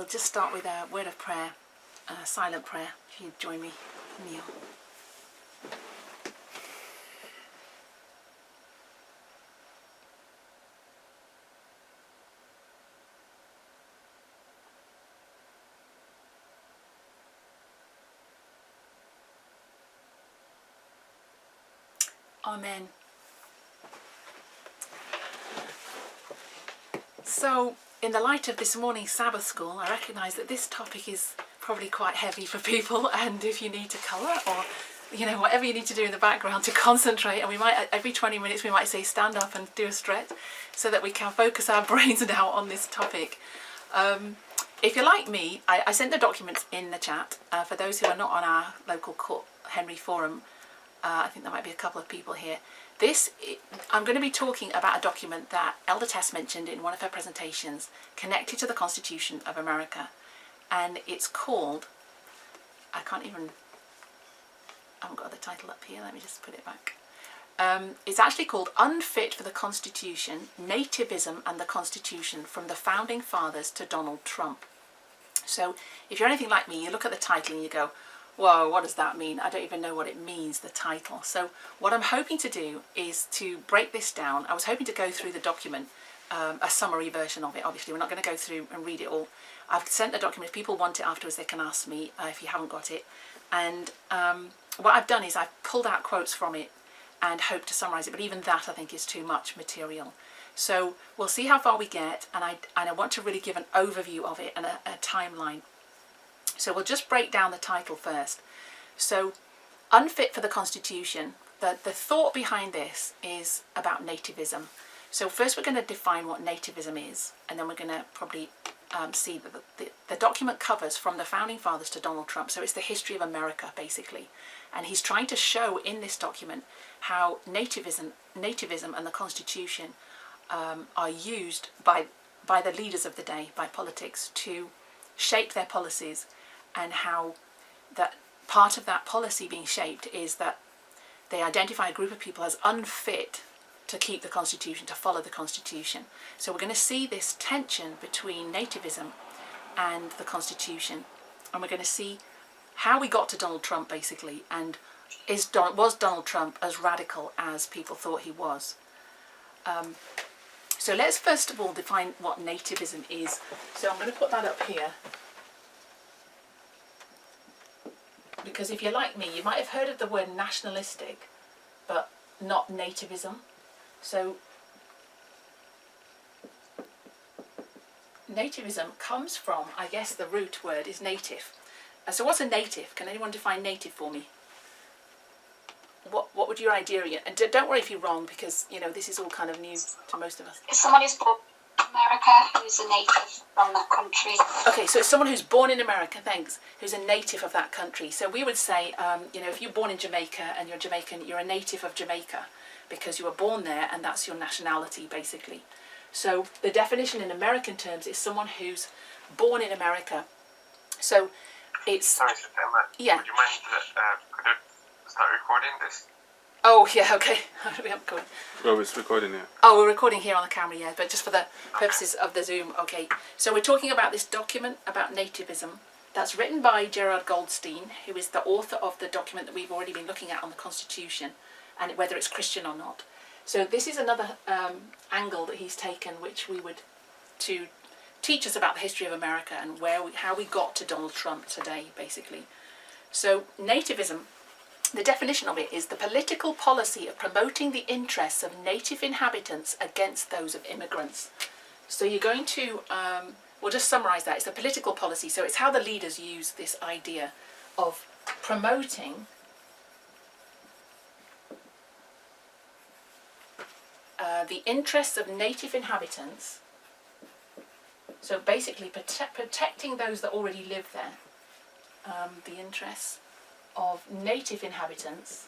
we'll just start with a word of prayer, a silent prayer. If you join me, kneel. Amen. So, in the light of this morning's Sabbath school, I recognise that this topic is probably quite heavy for people, and if you need to colour or, you know, whatever you need to do in the background to concentrate, and we might, every 20 minutes we might say stand up and do a stretch so that we can focus our brains now on this topic. If you're like me, I sent the documents in the chat. For those who are not on our local Court Henry forum, I think there might be a couple of people here. I'm going to be talking about a document that Elder Tess mentioned in one of her presentations connected to the Constitution of America, and it's called, I haven't got the title up here, let me just put it back. It's actually called Unfit for the Constitution, Nativism and the Constitution from the Founding Fathers to Donald Trump. So if you're anything like me, you look at the title and you go, whoa, what does that mean? I don't even know what it means, the title. So what I'm hoping to do is to break this down. I was hoping to go through the document, a summary version of it. Obviously, we're not going to go through and read it all. I've sent the document. If people want it afterwards, they can ask me if you haven't got it. And what I've done is I've pulled out quotes from it and hope to summarise it. But even that, I think, is too much material. So we'll see how far we get. And I want to really give an overview of it and a timeline. So we'll just break down the title first. So, Unfit for the Constitution, the thought behind this is about nativism. So first we're going to define what nativism is, and then we're going to probably see that the document covers from the Founding Fathers to Donald Trump. So it's the history of America, basically. And he's trying to show in this document how nativism and the Constitution are used by the leaders of the day, by politics, to shape their policies, and how that part of that policy being shaped is that they identify a group of people as unfit to keep the Constitution, to follow the Constitution. So we're going to see this tension between nativism and the Constitution, and we're going to see how we got to Donald Trump, basically, and was Donald Trump as radical as people thought he was. So let's first of all define what nativism is. So I'm going to put that up here, because if you're like me, you might have heard of the word nationalistic, but not nativism. So nativism comes from, I guess the root word is native. So what's a native? Can anyone define native for me? What would your idea be? And don't worry if you're wrong, because, you know, this is all kind of new to most of us. It's someone who's born in America, who's a native from that country. Okay, so it's someone who's born in America, thanks, who's a native of that country. So we would say, you know, if you're born in Jamaica and you're Jamaican, you're a native of Jamaica because you were born there and that's your nationality, basically. So the definition in American terms is someone who's born in America. So it's... Sorry, September. Yeah. Would you mind could I start recording this? Oh, yeah, okay. Oh, it's recording here. Oh, we're recording here on the camera, yeah, but just for the purposes of the Zoom, okay. So we're talking about this document about nativism that's written by Gerard Goldstein, who is the author of the document that we've already been looking at on the Constitution, and whether it's Christian or not. So this is another angle that he's taken, which we would, to teach us about the history of America and how we got to Donald Trump today, basically. So nativism, the definition of it is the political policy of promoting the interests of native inhabitants against those of immigrants. So you're going to, we'll just summarise that. It's the political policy. So it's how the leaders use this idea of promoting the interests of native inhabitants. So basically protecting those that already live there. The interests of native inhabitants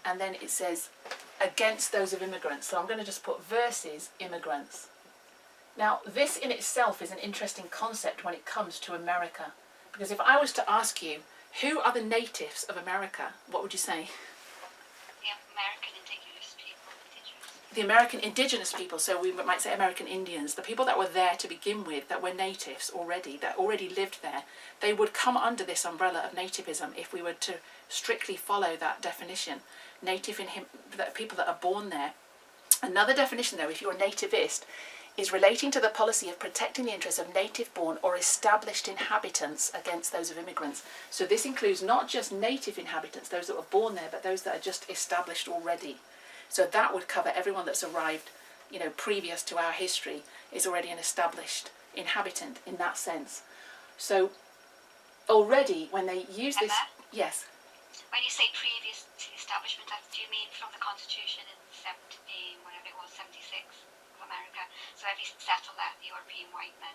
and then it says against those of immigrants. So I'm going to just put versus immigrants. Now this in itself is an interesting concept when it comes to America, because if I was to ask you who are the natives of America, what would you say? The American indigenous people. The American indigenous people, so we might say American Indians, the people that were there to begin with, that were natives already, that already lived there, they would come under this umbrella of nativism if we were to strictly follow that definition. Native in him, that people that are born there. Another definition, though, if you're a nativist, is relating to the policy of protecting the interests of native-born or established inhabitants against those of immigrants. So this includes not just native inhabitants, those that were born there, but those that are just established already. So that would cover everyone that's arrived, previous to our history, is already an established inhabitant in that sense. So already when they use this... Emma? Yes. When you say previous to establishment, do you mean from the Constitution in 76 of America? So every settled there, the European white men.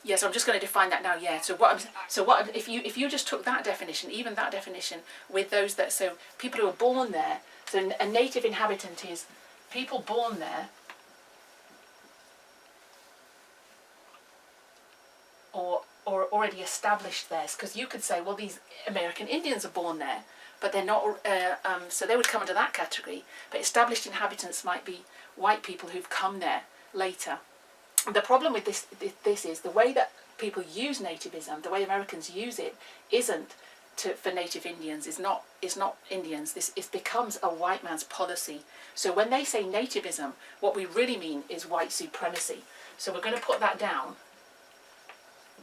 Yes, I'm just going to define that now. Yeah. If you just took that definition, even that definition, with those that people who are born there. So a native inhabitant is people born there, or already established there. Because you could say, well, these American Indians are born there, but they're not. So they would come under that category. But established inhabitants might be white people who've come there later. The problem with this is the way that people use nativism, the way Americans use it, isn't for native Indians, is not Indians. It becomes a white man's policy. So when they say nativism, what we really mean is white supremacy. So we're going to put that down,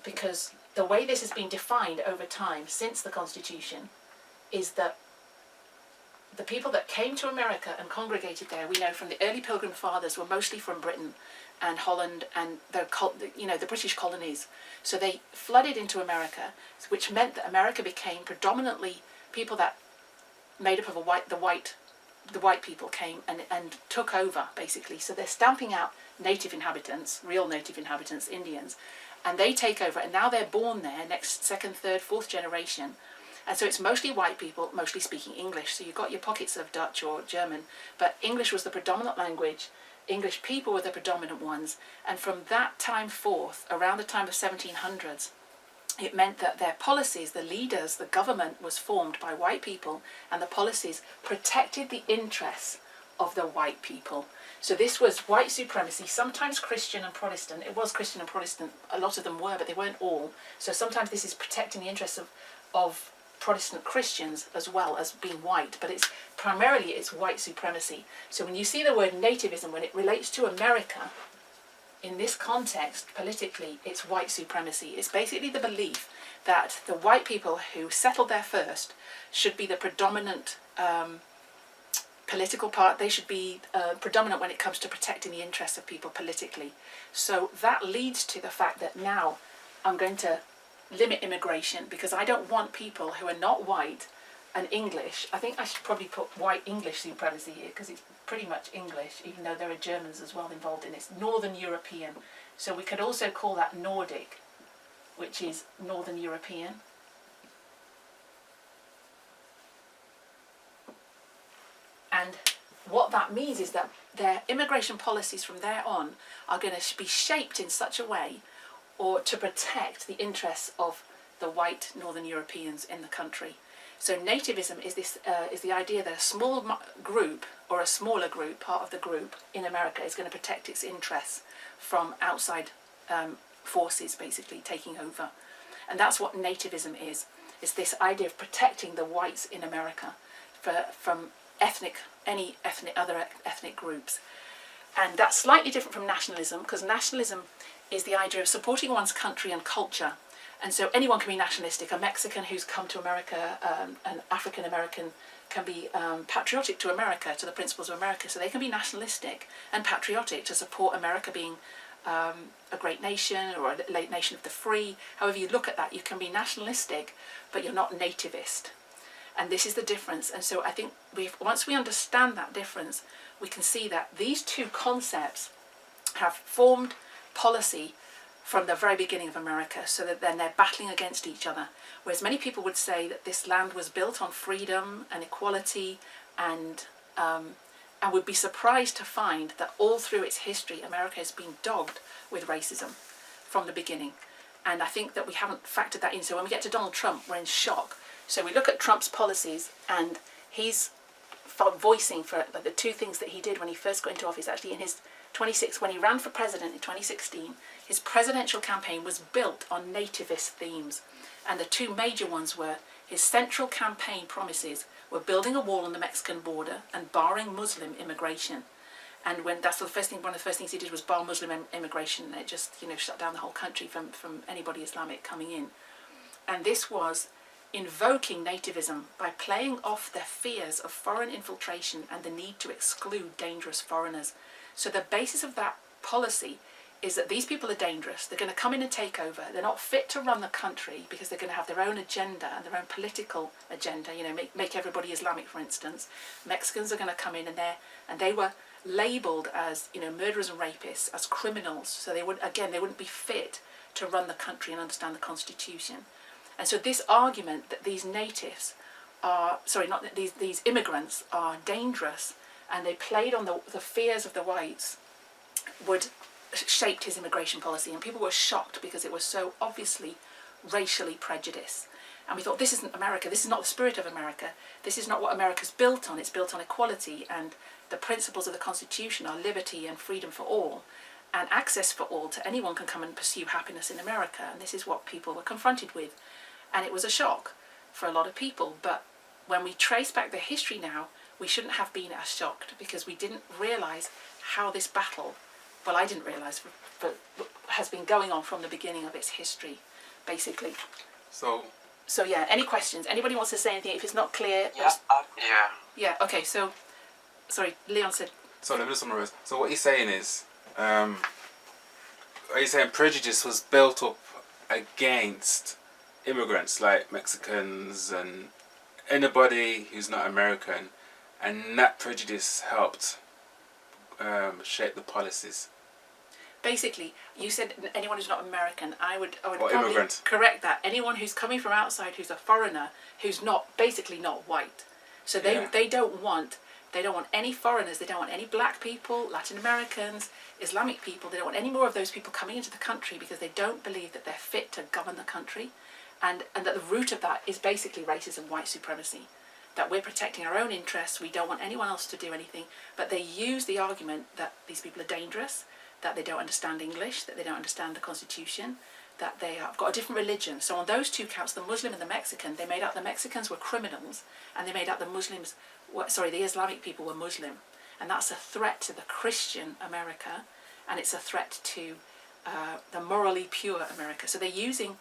because the way this has been defined over time since the Constitution is that the people that came to America and congregated there, we know from the early Pilgrim Fathers, were mostly from Britain and Holland and the British colonies. So they flooded into America, which meant that America became predominantly people that made up of the white people came and took over, basically. So they're stamping out native inhabitants, real native inhabitants, Indians, and they take over, and now they're born there, next, second, third, fourth generation. And so it's mostly white people, mostly speaking English. So you've got your pockets of Dutch or German, but English was the predominant language. English people were the predominant ones. And from that time forth, around the time of 1700s, it meant that their policies, the leaders, the government was formed by white people, and the policies protected the interests of the white people. So this was white supremacy, sometimes Christian and Protestant. It was Christian and Protestant, a lot of them were, but they weren't all. So sometimes this is protecting the interests of Protestant Christians as well as being white, but it's primarily white supremacy. So when you see the word nativism, when it relates to America, in this context, politically, it's white supremacy. It's basically the belief that the white people who settled there first should be the predominant political part. They should be predominant when it comes to protecting the interests of people politically. So that leads to the fact that now I'm going to limit immigration, because I don't want people who are not white and English. I think I should probably put white English supremacy here, because it's pretty much English, even though there are Germans as well involved in it. It's Northern European. So we could also call that Nordic, which is Northern European. And what that means is that their immigration policies from there on are going to be shaped in such a way, or to protect the interests of the white Northern Europeans in the country. So nativism is the idea that a small group, or a smaller group, part of the group in America, is going to protect its interests from outside forces basically taking over. And that's what nativism is. It's this idea of protecting the whites in America from other ethnic groups. And that's slightly different from nationalism, because nationalism is the idea of supporting one's country and culture. And so anyone can be nationalistic. A Mexican who's come to America, an African American can be patriotic to America, to the principles of America. So they can be nationalistic and patriotic to support America being a great nation, or a late nation of the free. However you look at that, you can be nationalistic, but you're not nativist. And this is the difference. And so I think once we understand that difference, we can see that these two concepts have formed policy from the very beginning of America, so that then they're battling against each other. Whereas many people would say that this land was built on freedom and equality, and would be surprised to find that all through its history, America has been dogged with racism from the beginning. And I think that we haven't factored that in. So when we get to Donald Trump, we're in shock. So we look at Trump's policies, and he's voicing for the two things that he did when he first got into office. Actually, in his when he ran for president in 2016, his presidential campaign was built on nativist themes. And the two major ones were his central campaign promises were building a wall on the Mexican border and barring Muslim immigration. And when that's one of the first things he did was bar Muslim immigration, and it just shut down the whole country from anybody Islamic coming in. And this was invoking nativism by playing off their fears of foreign infiltration and the need to exclude dangerous foreigners. So the basis of that policy is that these people are dangerous. They're going to come in and take over. They're not fit to run the country because they're going to have their own agenda and their own political agenda. Make everybody Islamic, for instance. Mexicans are going to come in and they were labelled as murderers and rapists, as criminals. So they wouldn't be fit to run the country and understand the Constitution. And so this argument that these natives are these immigrants are dangerous, and they played on the fears of the whites, shaped his immigration policy, and people were shocked because it was so obviously racially prejudiced. And we thought, this isn't America, this is not the spirit of America, this is not what America's built on. It's built on equality, and the principles of the Constitution are liberty and freedom for all, and access for all to anyone can come and pursue happiness in America. And this is what people were confronted with, and it was a shock for a lot of people. But when we trace back the history now, we shouldn't have been as shocked, because we didn't realise how this battle, well, I didn't realise, but has been going on from the beginning of its history, basically. So yeah, any questions? Anybody wants to say anything? If it's not clear... Yeah, okay, so... Sorry, Leon said... So let me just summarize. So what he's saying is... he's saying prejudice was built up against immigrants like Mexicans and anybody who's not American, and that prejudice helped shape the policies. Basically, you said anyone who's not American. I would probably immigrant. Correct that. Anyone who's coming from outside, who's a foreigner, who's not white. So they don't want any foreigners. They don't want any black people, Latin Americans, Islamic people. They don't want any more of those people coming into the country, because they don't believe that they're fit to govern the country, and that the root of that is basically racism, white supremacy. That we're protecting our own interests. We don't want anyone else to do anything. But they use the argument that these people are dangerous, that they don't understand English, that they don't understand the Constitution, that they have got a different religion. So on those two counts, the Muslim and the Mexican, they made out the Mexicans were criminals, and they made out the Islamic people were Muslim. And that's a threat to the Christian America, and it's a threat to the morally pure America. So they're using,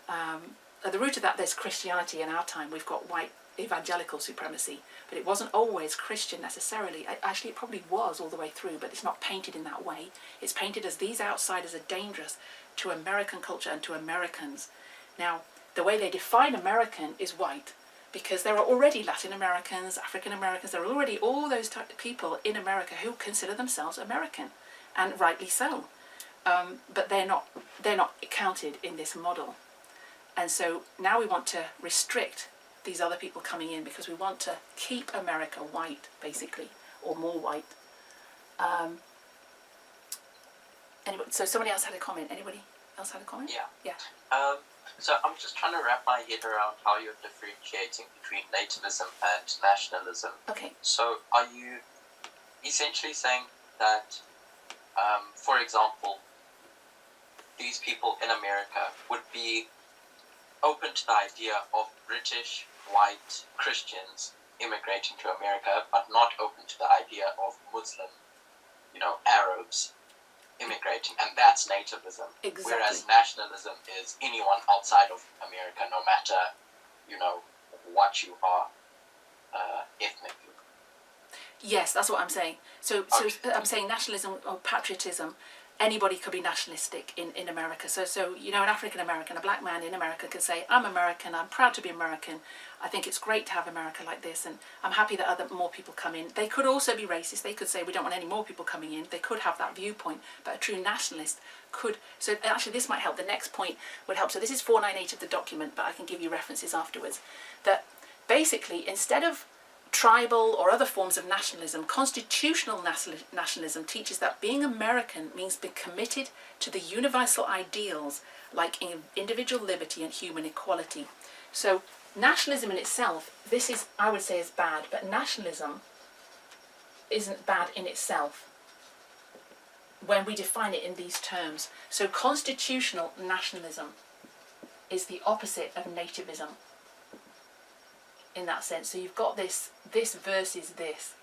at the root of that, there's Christianity. In our time, we've got white evangelical supremacy, but it wasn't always Christian necessarily. Actually, it probably was all the way through, but it's not painted in that way. It's painted as these outsiders are dangerous to American culture and to Americans. Now, the way they define American is white, because there are already Latin Americans, African Americans, there are already all those type of people in America who consider themselves American, and rightly so. But they're not counted in this model. And so now we want to restrict these other people coming in, because we want to keep America white, basically, or more white. Anyway, so somebody else had a comment. Anybody else had a comment? Yeah. So I'm just trying to wrap my head around how you're differentiating between nativism and nationalism. Okay. So are you essentially saying that, for example, these people in America would be open to the idea of British white Christians immigrating to America, but not open to the idea of Muslim, Arabs immigrating, and that's nativism. Exactly. Whereas nationalism is anyone outside of America, no matter, what you are ethnically. Yes, that's what I'm saying. So I'm saying nationalism or patriotism, anybody could be nationalistic in America. So an African American, a black man in America can say, I'm American, I'm proud to be American, I think it's great to have America like this, and I'm happy that more people come in. They could also be racist. They could say, we don't want any more people coming in. They could have that viewpoint, but a true nationalist could. So actually this might help. The next point would help. So this is 498 of the document, but I can give you references afterwards. That basically, instead of tribal or other forms of nationalism, constitutional nationalism teaches that being American means being committed to the universal ideals like individual liberty and human equality. So nationalism in itself, this is, I would say, is bad, but nationalism isn't bad in itself when we define it in these terms. So constitutional nationalism is the opposite of nativism in that sense. So you've got this versus this.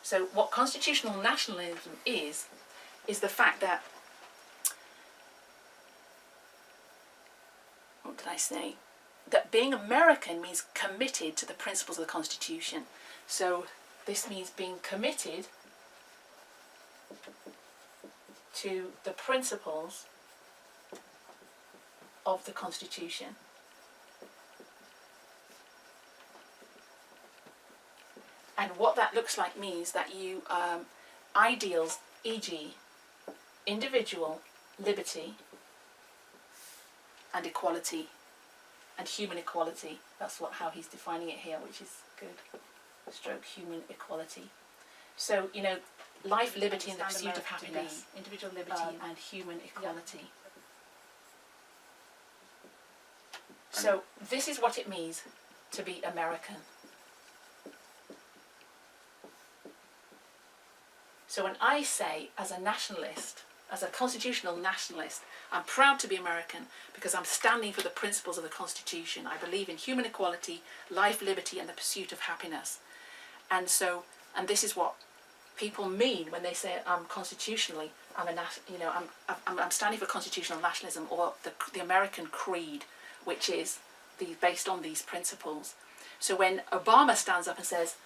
So what constitutional nationalism is the fact that, what did I say? That being American means committed to the principles of the Constitution. So this means being committed to the principles of the Constitution. And what that looks like means that you, ideals, e.g. individual liberty and equality and human equality, that's how he's defining it here, which is good, stroke human equality. So, life, liberty and the pursuit of happiness, individual liberty and human equality. So this is what it means to be American. So when I say, as a nationalist, as a constitutional nationalist, I'm proud to be American because I'm standing for the principles of the Constitution. I believe in human equality, life, liberty, and the pursuit of happiness. And this is what people mean when they say constitutionally, I'm standing for constitutional nationalism, or the American creed, which is based on these principles. So when Obama stands up and says,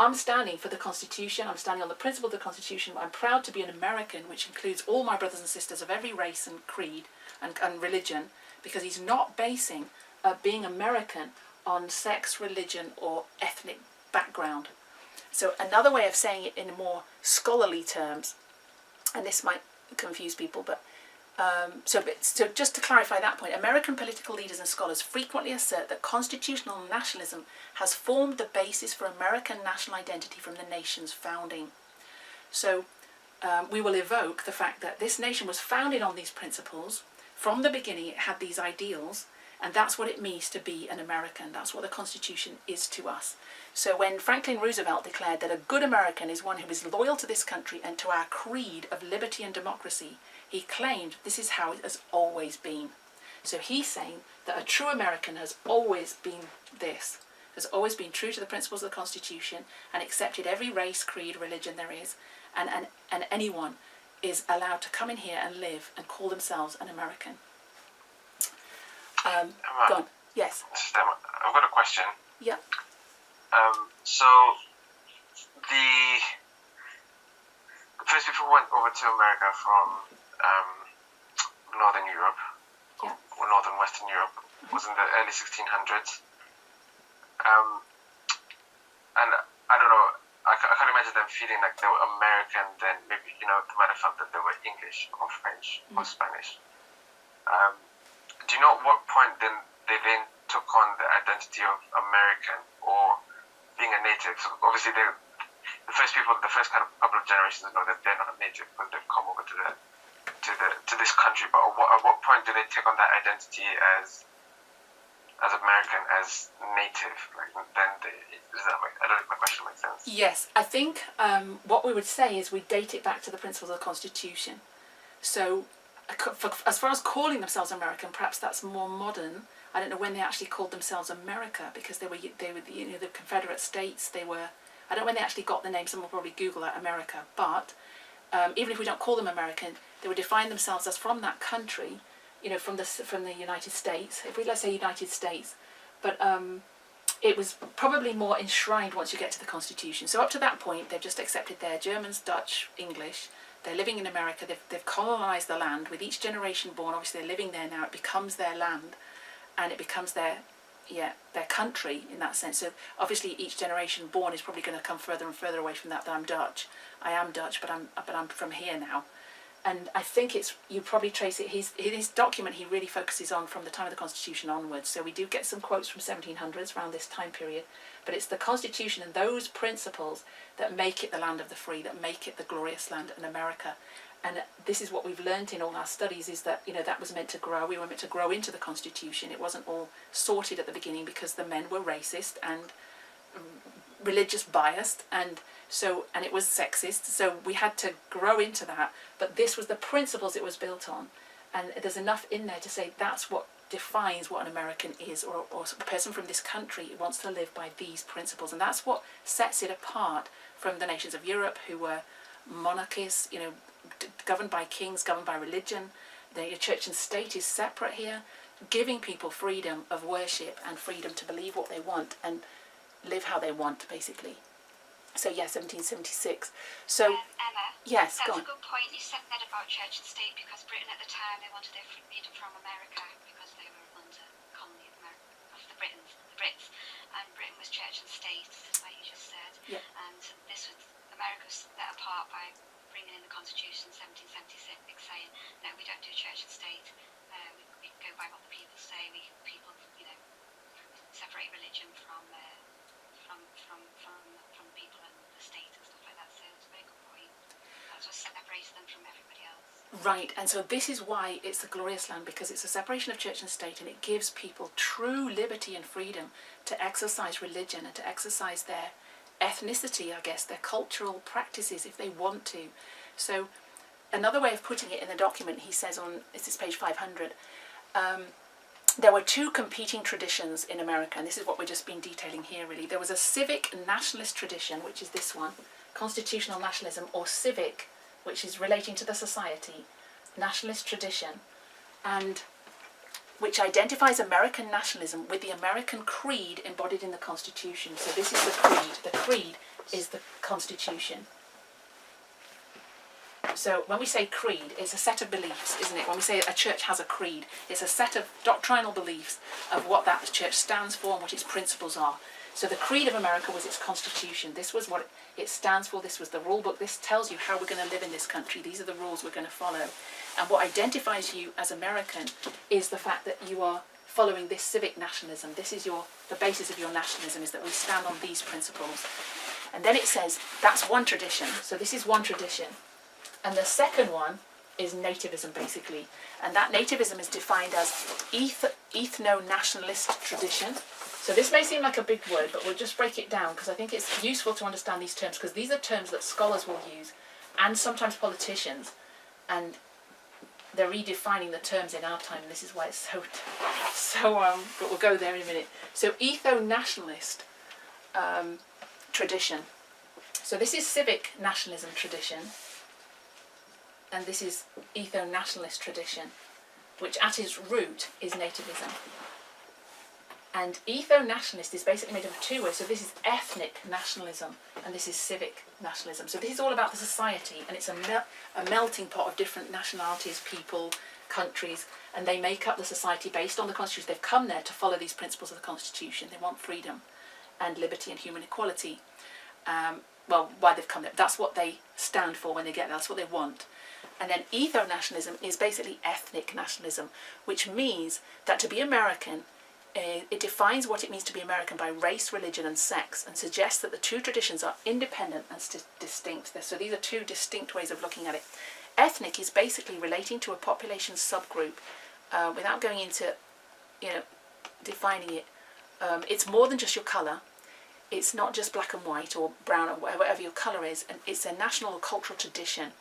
I'm standing for the Constitution, I'm standing on the principle of the Constitution, I'm proud to be an American, which includes all my brothers and sisters of every race and creed and religion, because he's not basing being American on sex, religion, or ethnic background. So another way of saying it in more scholarly terms, and this might confuse people, but so just to clarify that point, American political leaders and scholars frequently assert that constitutional nationalism has formed the basis for American national identity from the nation's founding. So we will evoke the fact that this nation was founded on these principles. From the beginning, it had these ideals, and that's what it means to be an American. That's what the Constitution is to us. So when Franklin Roosevelt declared that a good American is one who is loyal to this country and to our creed of liberty and democracy, he claimed this is how it has always been. So he's saying that a true American has always been this, has always been true to the principles of the Constitution and accepted every race, creed, religion there is, and anyone is allowed to come in here and live and call themselves an American. Go on. Yes. I've got a question. Yeah. So the first people went over to America from Northern Europe, Yeah. or Northern Western Europe, was in the early 1600s. And I don't know, I can't imagine them feeling like they were American then. Maybe, they might have felt that they were English or French or Spanish. Do you know at what point then they took on the identity of American or being a native? So obviously the first kind of couple of generations know that they're not native because they've come over to this country. But at what point do they take on that identity as American, as native? Like then I don't know if my question makes sense. Yes, I think what we would say is we date it back to the principles of the Constitution. So as far as calling themselves American, perhaps that's more modern. I don't know when they actually called themselves America, because they were the Confederate States. I don't know when they actually got the name. Someone will probably Google that, America. But even if we don't call them American, they would define themselves as from that country, from the United States. Let's say United States, but it was probably more enshrined once you get to the Constitution. So up to that point, they've just accepted their Germans, Dutch, English. They're living in America. They've colonised the land. With each generation born, obviously they're living there now. It becomes their land, and it becomes their country in that sense. So obviously each generation born is probably going to come further and further away from that I'm Dutch. I am Dutch, but I'm from here now. And I think you probably trace it. His document, he really focuses on from the time of the Constitution onwards. So we do get some quotes from 1700s around this time period, but it's the Constitution and those principles that make it the land of the free, that make it the glorious land in America. And this is what we've learned in all our studies, is that that was meant to grow. We were meant to grow into the Constitution. It wasn't all sorted at the beginning because the men were racist and religious biased, and it was sexist, so we had to grow into that, but this was the principles it was built on, and there's enough in there to say that's what defines what an American is, or a person from this country wants to live by these principles, and that's what sets it apart from the nations of Europe, who were monarchies, governed by kings, governed by religion. The church and state is separate here, giving people freedom of worship and freedom to believe what they want and live how they want, basically. So yeah, 1776. So Emma, yes, that's go on. a good point you said that about church and state, because Britain at the time, they wanted their freedom from America because they were under colony of the Brits, and Britain was church and state, like you just said. Yeah. And this was, America was set apart by bringing in the Constitution 1776, saying no, we don't do church and state. We go by what the people say. People separate religion from people and the state and stuff like that. So it's a very good point. That's what separates them from everybody else. Right, and so this is why it's a glorious land, because it's a separation of church and state, and it gives people true liberty and freedom to exercise religion and to exercise their ethnicity, I guess, their cultural practices if they want to. So another way of putting it in the document, he says on, this is page 500, there were two competing traditions in America, and this is what we've just been detailing here, really. There was a civic nationalist tradition, which is this one, constitutional nationalism, or civic, which is relating to the society, nationalist tradition, and which identifies American nationalism with the American creed embodied in the Constitution. So this is the creed. The creed is the Constitution. So when we say creed, it's a set of beliefs, isn't it? When we say a church has a creed, it's a set of doctrinal beliefs of what that church stands for and what its principles are. So the creed of America was its Constitution. This was what it stands for. This was the rule book. This tells you how we're going to live in this country. These are the rules we're going to follow. And what identifies you as American is the fact that you are following this civic nationalism. This is the basis of your nationalism, is that we stand on these principles. And then it says that's one tradition. So this is one tradition. And the second one is nativism, basically. And that nativism is defined as ethno-nationalist tradition. So this may seem like a big word, but we'll just break it down, because I think it's useful to understand these terms, because these are terms that scholars will use, and sometimes politicians, and they're redefining the terms in our time, and this is why it's but we'll go there in a minute. So ethno-nationalist tradition. So this is civic nationalism tradition, and this is ethno-nationalist tradition, which at its root is nativism. And ethno-nationalist is basically made up of two words. So this is ethnic nationalism, and this is civic nationalism. So this is all about the society, and it's a melting pot of different nationalities, people, countries, and they make up the society based on the Constitution. They've come there to follow these principles of the Constitution. They want freedom and liberty and human equality. Why they've come there. That's what they stand for when they get there. That's what they want. And then ethno-nationalism is basically ethnic nationalism, which means that to be American, it defines what it means to be American by race, religion and sex, and suggests that the two traditions are independent and distinct. So these are two distinct ways of looking at it. Ethnic is basically relating to a population subgroup without going into defining it. It's more than just your colour. It's not just black and white or brown or whatever your colour is, and it's a national or cultural tradition.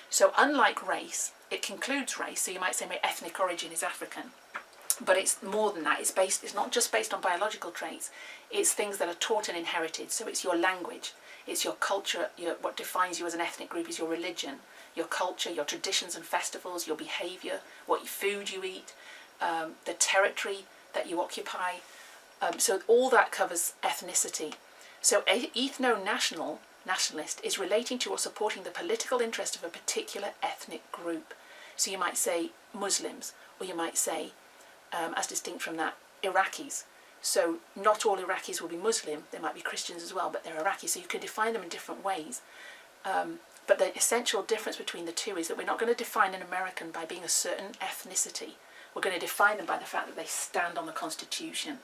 So unlike race, it includes race, so you might say my ethnic origin is African, but it's more than that. It's not just based on biological traits, it's things that are taught and inherited. So it's your language, it's your culture, what defines you as an ethnic group is your religion, your culture, your traditions and festivals, your behaviour, what food you eat, the territory that you occupy. So all that covers ethnicity. So ethno-nationalist is relating to or supporting the political interest of a particular ethnic group. So you might say Muslims, or you might say, as distinct from that, Iraqis. So not all Iraqis will be Muslim, they might be Christians as well, but they're Iraqis, so you can define them in different ways. But the essential difference between the two is that we're not going to define an American by being a certain ethnicity. We're going to define them by the fact that they stand on the Constitution.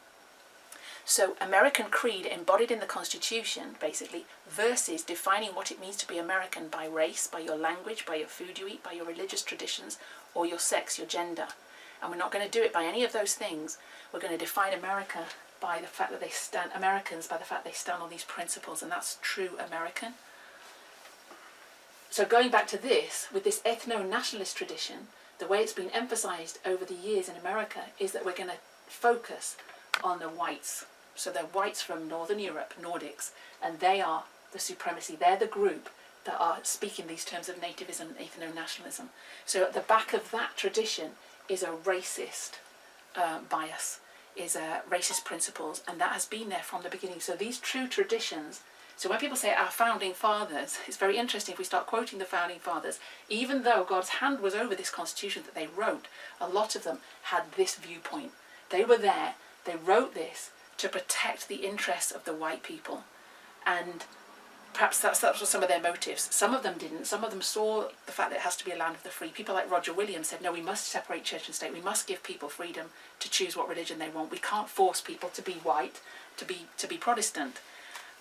So American creed embodied in the Constitution, basically, versus defining what it means to be American by race, by your language, by your food you eat, by your religious traditions, or your sex, your gender. And we're not going to do it by any of those things. We're going to define America by the fact that they stand, Americans, by the fact they stand on these principles, and that's true American. So going back to this, with this ethno-nationalist tradition, the way it's been emphasised over the years in America is that we're going to focus on the whites. So they're whites from Northern Europe, Nordics, and they are the supremacy. They're the group that are speaking these terms of nativism and ethno-nationalism. So at the back of that tradition is a racist bias, is racist principles, and that has been there from the beginning. So these true traditions, so when people say our founding fathers, it's very interesting if we start quoting the founding fathers, even though God's hand was over this constitution that they wrote, a lot of them had this viewpoint. They were there, they wrote this to protect the interests of the white people. And perhaps that was some of their motives. Some of them didn't. Some of them saw the fact that it has to be a land of the free. People like Roger Williams said, no, we must separate church and state. We must give people freedom to choose what religion they want. We can't force people to be white, to be Protestant.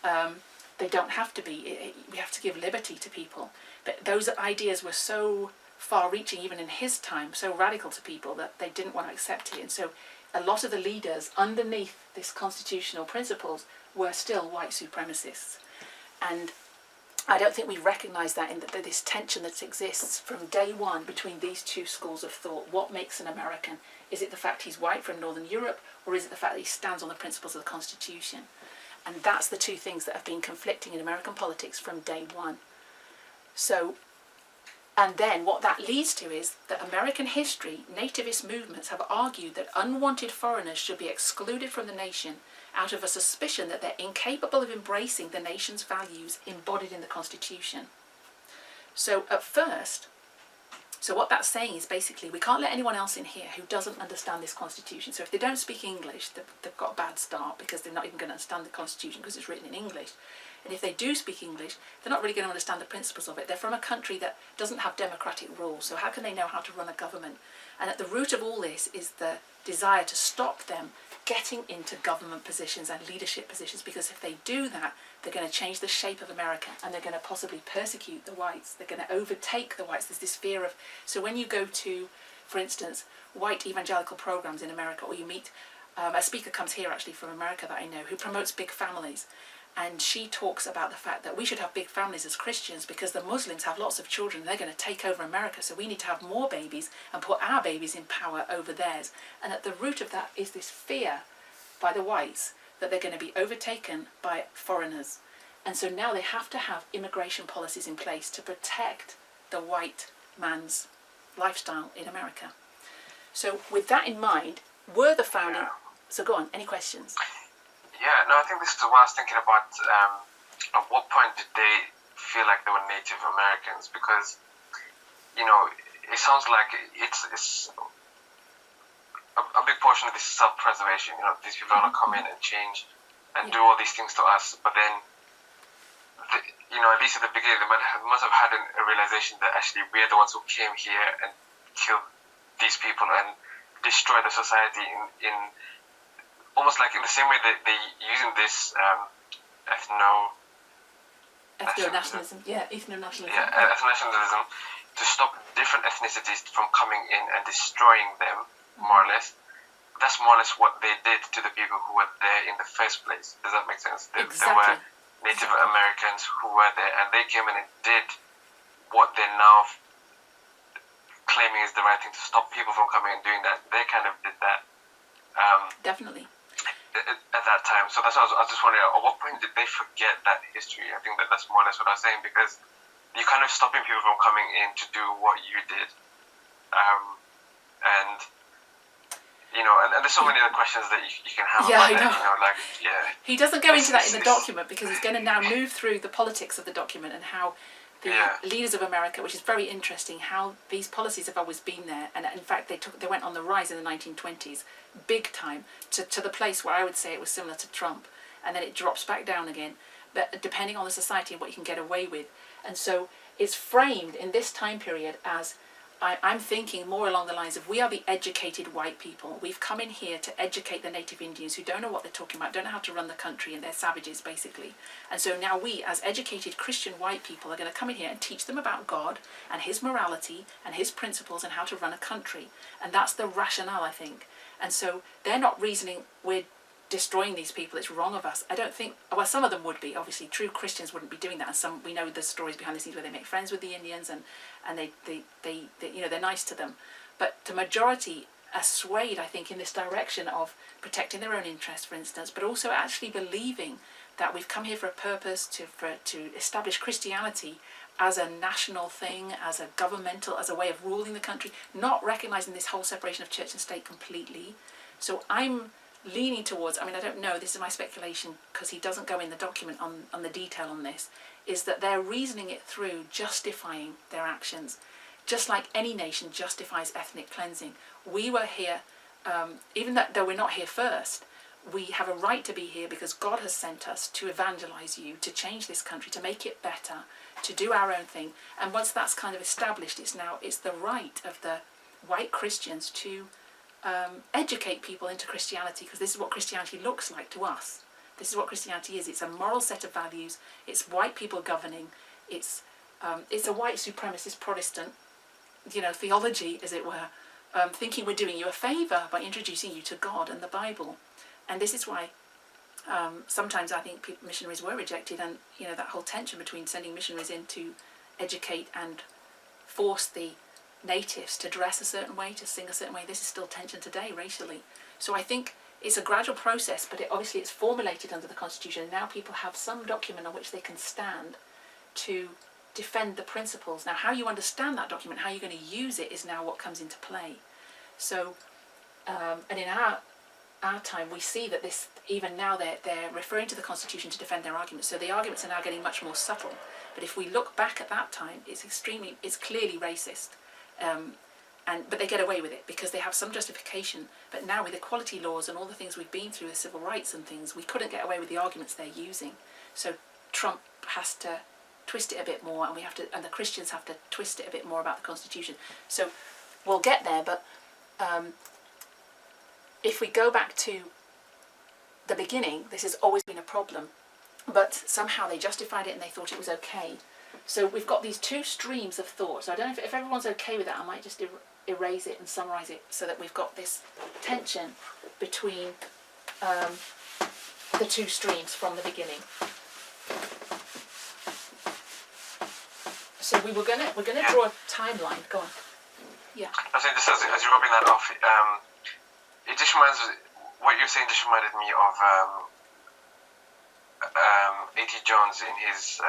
They don't have to be. We have to give liberty to people. But those ideas were so far-reaching, even in his time, so radical to people that they didn't want to accept it. And so a lot of the leaders underneath this constitutional principles were still white supremacists. And I don't think we recognise that in this tension that exists from day one between these two schools of thought. What makes an American? Is it the fact he's white from Northern Europe, or is it the fact that he stands on the principles of the Constitution? And that's the two things that have been conflicting in American politics from day one. So, and then what that leads to is that American history, nativist movements have argued that unwanted foreigners should be excluded from the nation out of a suspicion that they're incapable of embracing the nation's values embodied in the Constitution. So at first, so what that's saying is basically we can't let anyone else in here who doesn't understand this Constitution. So if they don't speak English, they've got a bad start because they're not even going to understand the Constitution because it's written in English. And if they do speak English, they're not really going to understand the principles of it. They're from a country that doesn't have democratic rule, so how can they know how to run a government? And at the root of all this is the desire to stop them getting into government positions and leadership positions, because if they do that, they're going to change the shape of America and they're going to possibly persecute the whites. They're going to overtake the whites. There's this fear of... So when you go to, for instance, white evangelical programs in America, or you meet... a speaker comes here actually from America that I know who promotes big families. And she talks about the fact that we should have big families as Christians because the Muslims have lots of children. They're going to take over America, so we need to have more babies and put our babies in power over theirs. And at the root of that is this fear by the whites that they're going to be overtaken by foreigners. And so now they have to have immigration policies in place to protect the white man's lifestyle in America. So with that in mind, were the founding... So go on, any questions? Yeah, no, I think this is what I was thinking about. At what point did they feel like they were Native Americans? Because, you know, it sounds like it's a big portion of this is self-preservation. You know, these people are going to come in and change and do all these things to us. But then, you know, at least at the beginning, they must have had a realization that actually we're the ones who came here and killed these people and destroyed the society in almost like in the same way that they using this ethno-nationalism. Yeah, ethno-nationalism. Yeah, ethno-nationalism to stop different ethnicities from coming in and destroying them, more or less. That's more or less what they did to the people who were there in the first place. Does that make sense? There were Native Americans who were there, and they came in and did what they're now claiming is the right thing to stop people from coming and doing that. They kind of did that. Definitely. At that time. So that's what I was just wondering, at what point did they forget that history? I think that's more or less what I was saying, because you're kind of stopping people from coming in to do what you did. And you know, and there's so many other questions that you can have about that, you know, like, He doesn't go into that in the document because he's going to now move through the politics of the document and how the leaders of America, which is very interesting, how these policies have always been there, and in fact they went on the rise in the 1920s, big time, to the place where I would say it was similar to Trump, and then it drops back down again, but depending on the society and what you can get away with. And so it's framed in this time period as, I'm thinking more along the lines of, we are the educated white people. We've come in here to educate the native Indians who don't know what they're talking about, don't know how to run the country, and they're savages, basically. And so now we, as educated Christian white people, are going to come in here and teach them about God and his morality and his principles and how to run a country. And that's the rationale, I think. And so they're not reasoning, we're destroying these people, it's wrong of us. I don't think, well, some of them would be, obviously true Christians wouldn't be doing that, and some, we know the stories behind the scenes where they make friends with the Indians and they you know, they're nice to them, but the majority are swayed, I think, in this direction of protecting their own interests, for instance, but also actually believing that we've come here for a purpose, to establish Christianity as a national thing, as a governmental, as a way of ruling the country, not recognising this whole separation of church and state completely. So I'm leaning towards, I mean, I don't know, this is my speculation because he doesn't go in the document on the detail on this, is that they're reasoning it through, justifying their actions, just like any nation justifies ethnic cleansing. We were here, even though we're not here first, we have a right to be here because God has sent us to evangelise you, to change this country, to make it better, to do our own thing. And once that's kind of established, it's the right of the white Christians to educate people into Christianity, because this is what Christianity looks like to us. This is what Christianity is. It's a moral set of values. It's white people governing. It's a white supremacist Protestant, you know, theology, as it were, thinking we're doing you a favour by introducing you to God and the Bible. And this is why sometimes I think missionaries were rejected, and you know, that whole tension between sending missionaries in to educate and force the natives to dress a certain way, to sing a certain way. This is still tension today racially. So I think it's a gradual process, but obviously it's formulated under the Constitution, and now people have some document on which they can stand to defend the principles. Now, how you understand that document, how you're going to use it, is now what comes into play. So, and in our time, we see that this, even now, they're referring to the Constitution to defend their arguments. So the arguments are now getting much more subtle. But if we look back at that time, it's clearly racist. But they get away with it because they have some justification. But now with equality laws and all the things we've been through with civil rights and things, we couldn't get away with the arguments they're using. So Trump has to twist it a bit more, and the Christians have to twist it a bit more about the Constitution. So we'll get there, but if we go back to the beginning, this has always been a problem. But somehow they justified it and they thought it was okay. So we've got these two streams of thought. So I don't know if everyone's okay with that. I might just erase it and summarise it so that we've got this tension between the two streams from the beginning. So we're gonna draw a timeline. Go on. Yeah. I think just as you're rubbing that off, it just what you're saying just reminded me of A.T. Jones in his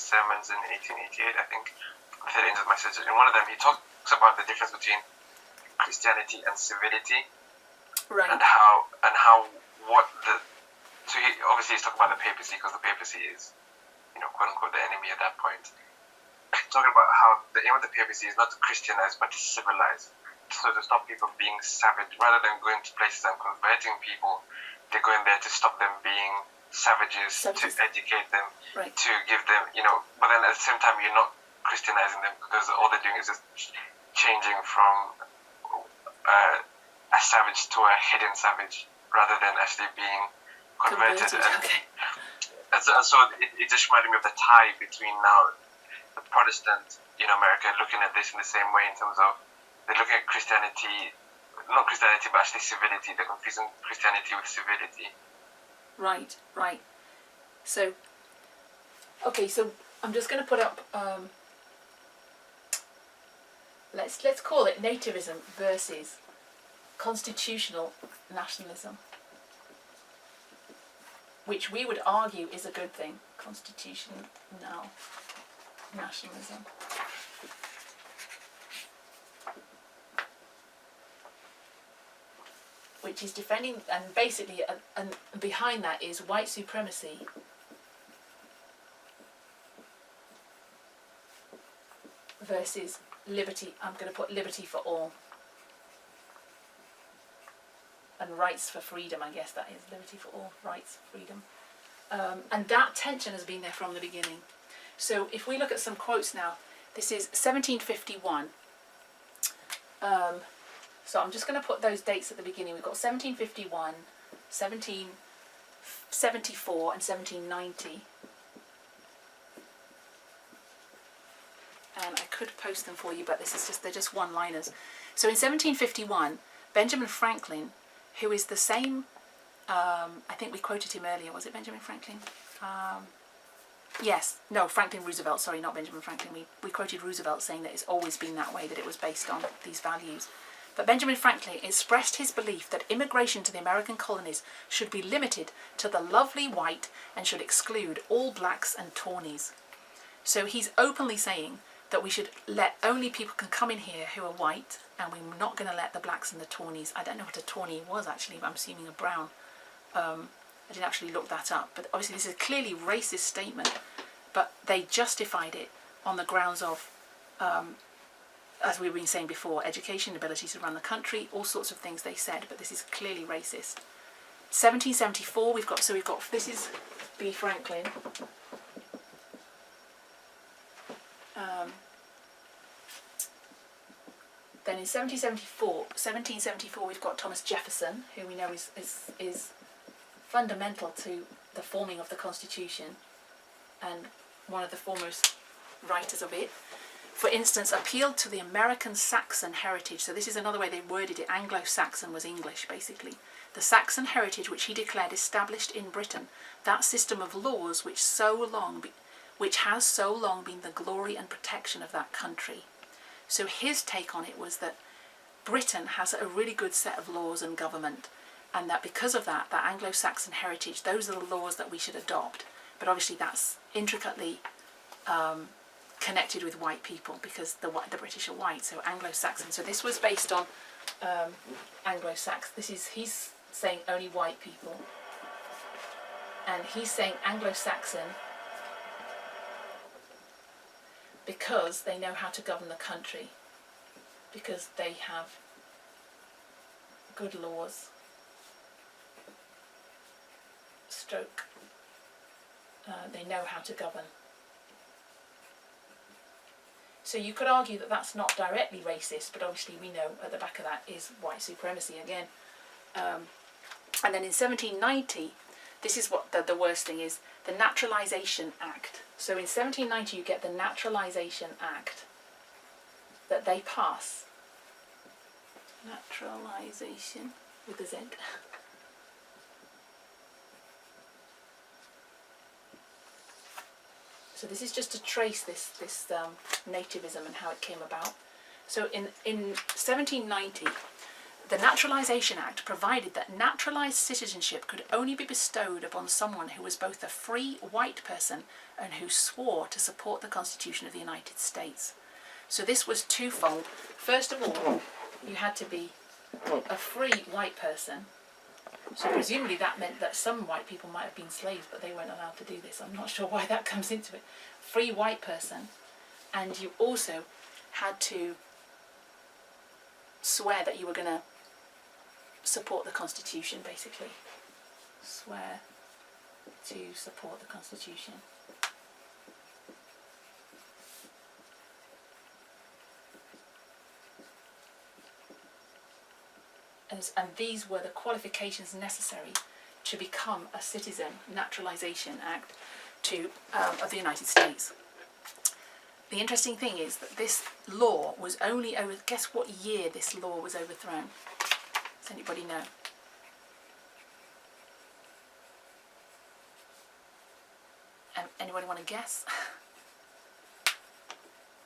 sermons in 1888, I think, at the end of the message. In one of them, he talks about the difference between Christianity and civility, right? So he obviously he's talking about the papacy, because the papacy is, you know, quote unquote, the enemy at that point. Talking about how the aim of the papacy is not to Christianize but to civilize, so to stop people being savage. Rather than going to places and converting people, they're going there to stop them being savages. To educate them, right. To give them, you know, but then at the same time you're not Christianizing them, because all they're doing is just changing from a savage to a hidden savage, rather than actually being converted. And so it just reminded me of the tie between now the Protestant in America looking at this in the same way, in terms of they're looking at Christianity, not Christianity, but actually civility. They're confusing Christianity with civility. Right. So, okay, so I'm just going to put up, let's call it Nativism versus constitutional nationalism, which we would argue is a good thing. Constitutional nationalism. Which is defending, and basically, and behind that is white supremacy versus liberty. I'm going to put liberty for all. And rights for freedom, I guess that is. Liberty for all, rights, freedom. And that tension has been there from the beginning. So if we look at some quotes now, this is 1751. So I'm just going to put those dates at the beginning. We've got 1751, 1774 and 1790. And I could post them for you, but they're just one-liners. So in 1751, Benjamin Franklin, who is the same, I think we quoted him earlier, was it Benjamin Franklin? Yes, no, Franklin Roosevelt, sorry, not Benjamin Franklin. We quoted Roosevelt saying that it's always been that way, that it was based on these values. But Benjamin Franklin expressed his belief that immigration to the American colonies should be limited to the lovely white and should exclude all blacks and tawnies. So he's openly saying that we should let only people can come in here who are white, and we're not going to let the blacks and the tawnies. I don't know what a tawny was actually, but I'm assuming a brown. I didn't actually look that up, but obviously this is a clearly racist statement, but they justified it on the grounds of, as we've been saying before, education, ability to run the country, all sorts of things they said, but this is clearly racist. 1774, we've got, this is B. Franklin. Then in 1774, we've got Thomas Jefferson, who we know is fundamental to the forming of the Constitution and one of the foremost writers of it. For instance, appealed to the American Saxon heritage. So this is another way they worded it. Anglo-Saxon was English, basically. The Saxon heritage, which he declared established in Britain, that system of laws which has so long been the glory and protection of that country. So his take on it was that Britain has a really good set of laws and government, and that because of that Anglo-Saxon heritage, those are the laws that we should adopt. But obviously that's intricately connected with white people, because the British are white, so Anglo-Saxon. So this was based on Anglo-Saxon. He's saying only white people, and he's saying Anglo-Saxon because they know how to govern the country, because they have good laws, they know how to govern. So you could argue that that's not directly racist, but obviously we know at the back of that is white supremacy again. And then in 1790, this is what the worst thing is, the Naturalization Act. So in 1790 you get the Naturalization Act that they pass. Naturalization with a Z. So this is just to trace this nativism and how it came about. So in 1790, the Naturalization Act provided that naturalized citizenship could only be bestowed upon someone who was both a free white person and who swore to support the Constitution of the United States. So this was twofold. First of all, you had to be a free white person. So presumably that meant that some white people might have been slaves, but they weren't allowed to do this. I'm not sure why that comes into it. Free white person, and you also had to swear that you were going to support the Constitution, basically. Swear to support the Constitution. And these were the qualifications necessary to become a citizen. Naturalization Act of the United States. The interesting thing is that this law was only over. Guess what year this law was overthrown? Does anybody know? Anybody want to guess?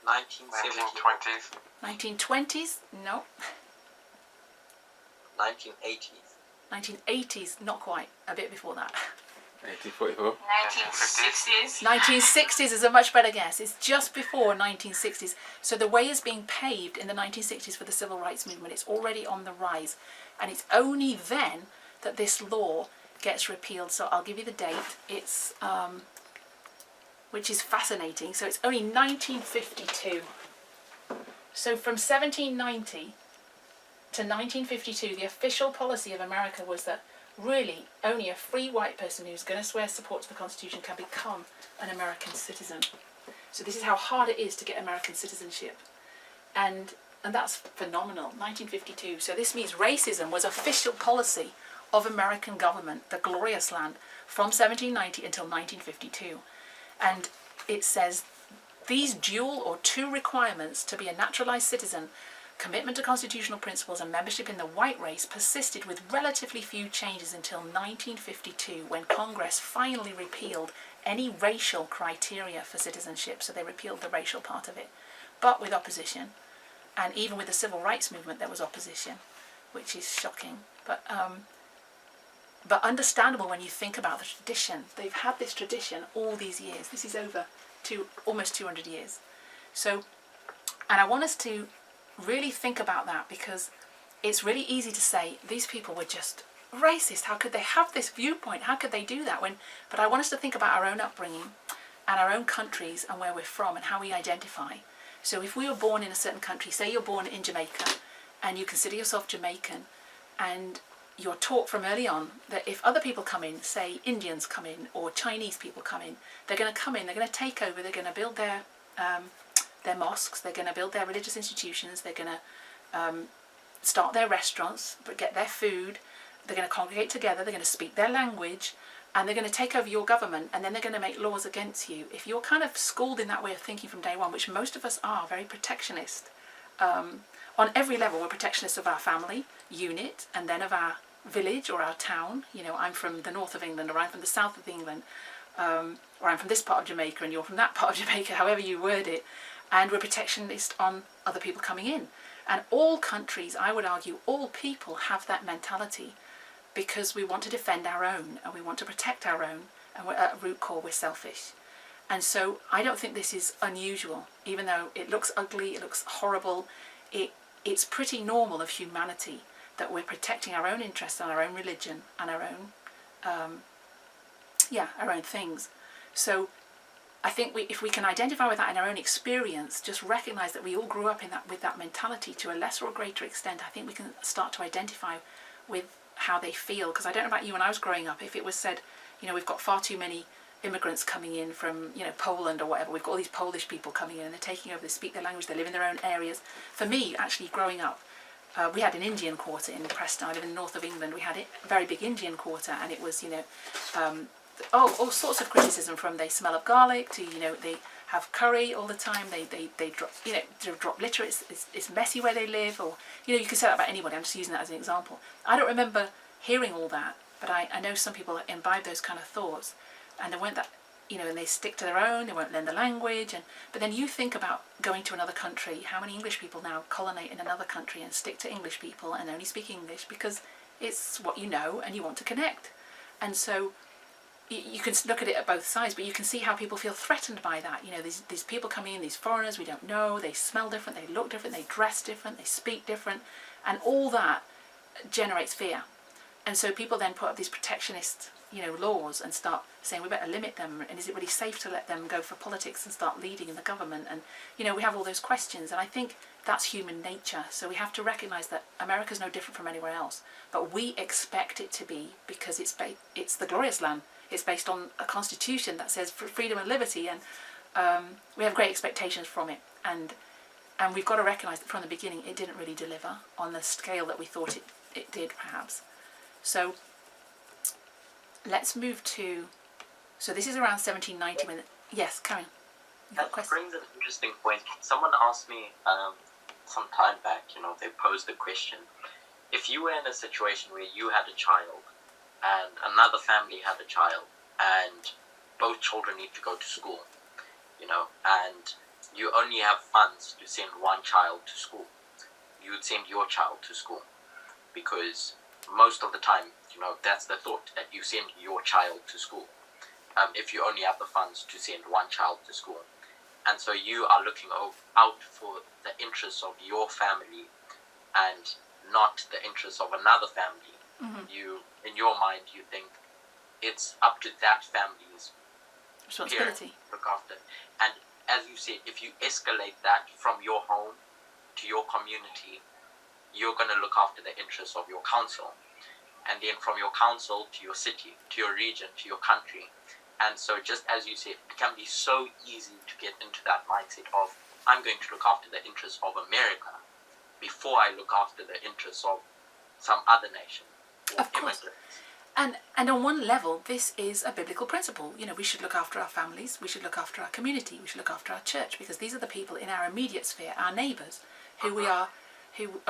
1920s. 1920s? No. 1980s. 1980s? Not quite. A bit before that. 1844. 1960s. 1960s is a much better guess. It's just before 1960s. So the way is being paved in the 1960s for the civil rights movement. It's already on the rise. And it's only then that this law gets repealed. So I'll give you the date. It's, which is fascinating. So it's only 1952. So from 1790 to 1952, the official policy of America was that really only a free white person who's going to swear support to the Constitution can become an American citizen. So this is how hard it is to get American citizenship. And that's phenomenal, 1952. So this means racism was official policy of American government, the glorious land, from 1790 until 1952. And it says these dual or two requirements to be a naturalized citizen commitment to constitutional principles and membership in the white race persisted with relatively few changes until 1952, when Congress finally repealed any racial criteria for citizenship. So they repealed the racial part of it, but with opposition. And even with the civil rights movement there was opposition, which is shocking. But understandable when you think about the tradition. They've had this tradition all these years. This is over almost 200 years. So, and I want us to really think about that, because it's really easy to say these people were just racist. How could they have this viewpoint? How could they do that? But I want us to think about our own upbringing and our own countries and where we're from and how we identify. So if we were born in a certain country, say you're born in Jamaica and you consider yourself Jamaican, and you're taught from early on that if other people come in, say Indians come in or Chinese people come in, they're going to come in, they're going to take over, they're going to build their mosques, they're going to build their religious institutions, they're going to start their restaurants, but get their food, they're going to congregate together, they're going to speak their language, and they're going to take over your government, and then they're going to make laws against you. If you're kind of schooled in that way of thinking from day one, which most of us are, very protectionist, on every level we're protectionists of our family unit and then of our village or our town. You know, I'm from the north of England, or I'm from the south of England, or I'm from this part of Jamaica and you're from that part of Jamaica, however you word it, and we're protectionist on other people coming in. And all countries, I would argue, all people have that mentality, because we want to defend our own and we want to protect our own, and we're, at root core we're selfish. And so I don't think this is unusual, even though it looks ugly, it looks horrible. It's pretty normal of humanity that we're protecting our own interests and our own religion and our own our own things. So I think if we can identify with that in our own experience, just recognise that we all grew up with that mentality to a lesser or greater extent, I think we can start to identify with how they feel. Because I don't know about you, when I was growing up, if it was said, you know, we've got far too many immigrants coming in from, you know, Poland or whatever, we've got all these Polish people coming in and they're taking over, they speak their language, they live in their own areas. For me, actually growing up, we had an Indian quarter in Preston. I live in the north of England. We had a very big Indian quarter, and it was, you know, all sorts of criticism, from they smell of garlic to, you know, they have curry all the time, they drop, you know, drop litter, it's messy where they live, or, you know, you can say that about anybody. I'm just using that as an example. I don't remember hearing all that, but I know some people imbibe those kind of thoughts, and they weren't that, you know, and they stick to their own, they won't learn the language. But then you think about going to another country, how many English people now colonate in another country and stick to English people and only speak English because it's what you know and you want to connect. And so you can look at it at both sides, but you can see how people feel threatened by that. You know, these people coming in, these foreigners we don't know, they smell different, they look different, they dress different, they speak different, and all that generates fear. And so people then put up these protectionist, you know, laws and start saying we better limit them, and is it really safe to let them go for politics and start leading in the government? And, you know, we have all those questions, and I think that's human nature. So we have to recognise that America's no different from anywhere else, but we expect it to be, because it's the glorious land. It's based on a constitution that says freedom and liberty, and we have great expectations from it. And we've got to recognise that from the beginning it didn't really deliver on the scale that we thought it did, perhaps. So let's move to, so this is around 1790 when, yes, Karen, you've got a question? That brings an interesting point. Someone asked me some time back, you know, they posed the question, if you were in a situation where you had a child and another family had a child, and both children need to go to school, you know, and you only have funds to send one child to school, you would send your child to school, because most of the time, you know, that's the thought, that you send your child to school, if you only have the funds to send one child to school. And so you are looking out for the interests of your family and not the interests of another family. Mm-hmm. You, in your mind, you think it's up to that family's responsibility to look after. And as you said, if you escalate that from your home to your community, you're going to look after the interests of your council, and then from your council to your city, to your region, to your country. And so, just as you said, it can be so easy to get into that mindset of, I'm going to look after the interests of America before I look after the interests of some other nation. Of course. And on one level, this is a biblical principle. You know, we should look after our families, we should look after our community, we should look after our church, because these are the people in our immediate sphere, our neighbours, who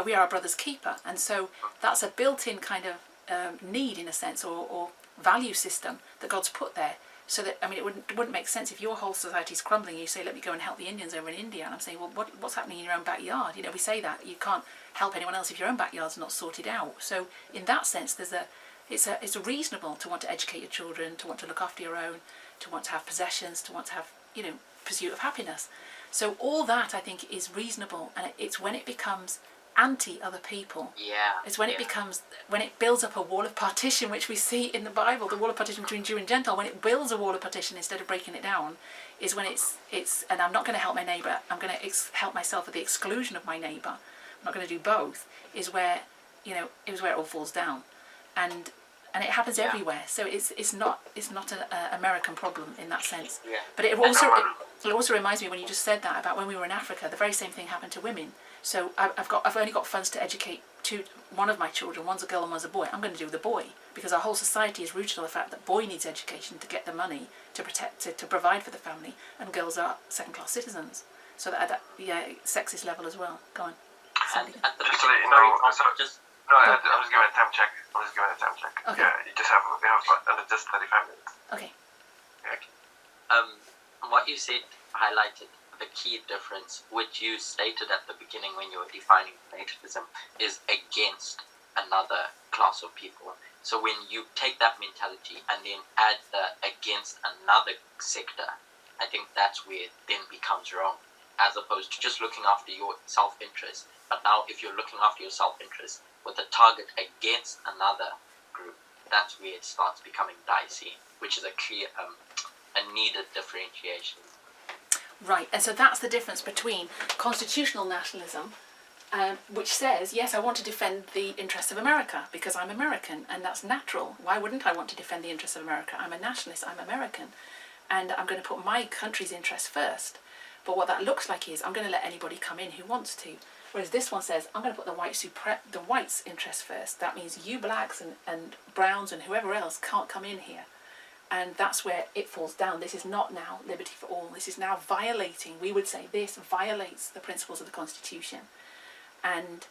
we are our brother's keeper, and so that's a built-in kind of need in a sense, or value system that God's put there. So that, I mean, it wouldn't make sense if your whole society is crumbling and you say, let me go and help the Indians over in India. And I'm saying, well, what's happening in your own backyard? You know, we say that you can't help anyone else if your own backyard's not sorted out. So in that sense, it's reasonable to want to educate your children, to want to look after your own, to want to have possessions, to want to have, you know, pursuit of happiness. So all that, I think, is reasonable, and it's when it becomes anti other people. It's when it becomes, when it builds up a wall of partition, which we see in the Bible, the wall of partition between Jew and Gentile. When it builds a wall of partition instead of breaking it down, is when it's and I'm not going to help my neighbour, I'm going to help myself at the exclusion of my neighbour. I'm not going to do both. Is where, you know, it all falls down, and it happens everywhere. So it's not an American problem in that sense. But it also reminds me, when you just said that about when we were in Africa, the very same thing happened to women. So I've only got funds to educate one of my children. One's a girl and one's a boy. I'm going to do the boy, because our whole society is rooted on the fact that boy needs education to get the money to provide for the family, and girls are second-class citizens. So that at sexist level as well. Go on. And at the Just to let you know, I'm just giving a time check. Okay. Yeah, we have under just 35 minutes. Okay. What you said highlighted the key difference, which you stated at the beginning when you were defining nativism, is against another class of people. So when you take that mentality and then add the against another sector, I think that's where it then becomes wrong, as opposed to just looking after your self-interest. But now if you're looking after your self-interest with a target against another group, that's where it starts becoming dicey, which is a clear, a needed differentiation. Right, and so that's the difference between constitutional nationalism, which says, yes, I want to defend the interests of America because I'm American, and that's natural. Why wouldn't I want to defend the interests of America? I'm a nationalist, I'm American, and I'm going to put my country's interests first. But what that looks like is I'm going to let anybody come in who wants to. Whereas this one says, I'm going to put the whites' interests first. That means you blacks and browns and whoever else can't come in here. And that's where it falls down. This is not now liberty for all. This is now violating, we would say this violates the principles of the Constitution. And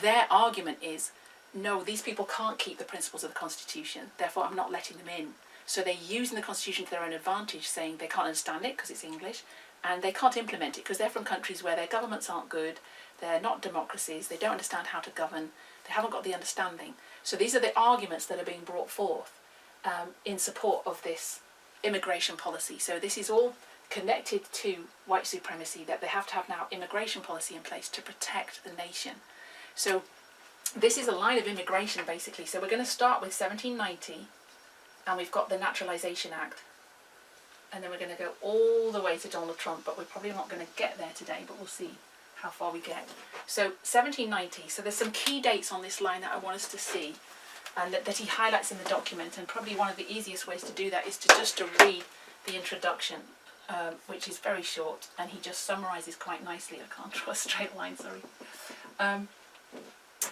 their argument is, no, these people can't keep the principles of the Constitution, therefore I'm not letting them in. So they're using the Constitution to their own advantage, saying they can't understand it because it's English, and they can't implement it because they're from countries where their governments aren't good, they're not democracies, they don't understand how to govern, they haven't got the understanding. So these are the arguments that are being brought forth in support of this immigration policy. So this is all connected to white supremacy, that they have to have now immigration policy in place to protect the nation. So this is a line of immigration basically. So we're going to start with 1790, and we've got the Naturalization Act, and then we're going to go all the way to Donald Trump, but we're probably not going to get there today, but we'll see how far we get. So 1790, so there's some key dates on this line that I want us to see, and that he highlights in the document, and probably one of the easiest ways to do that is to read the introduction, which is very short, and he just summarises quite nicely. I can't draw a straight line, sorry.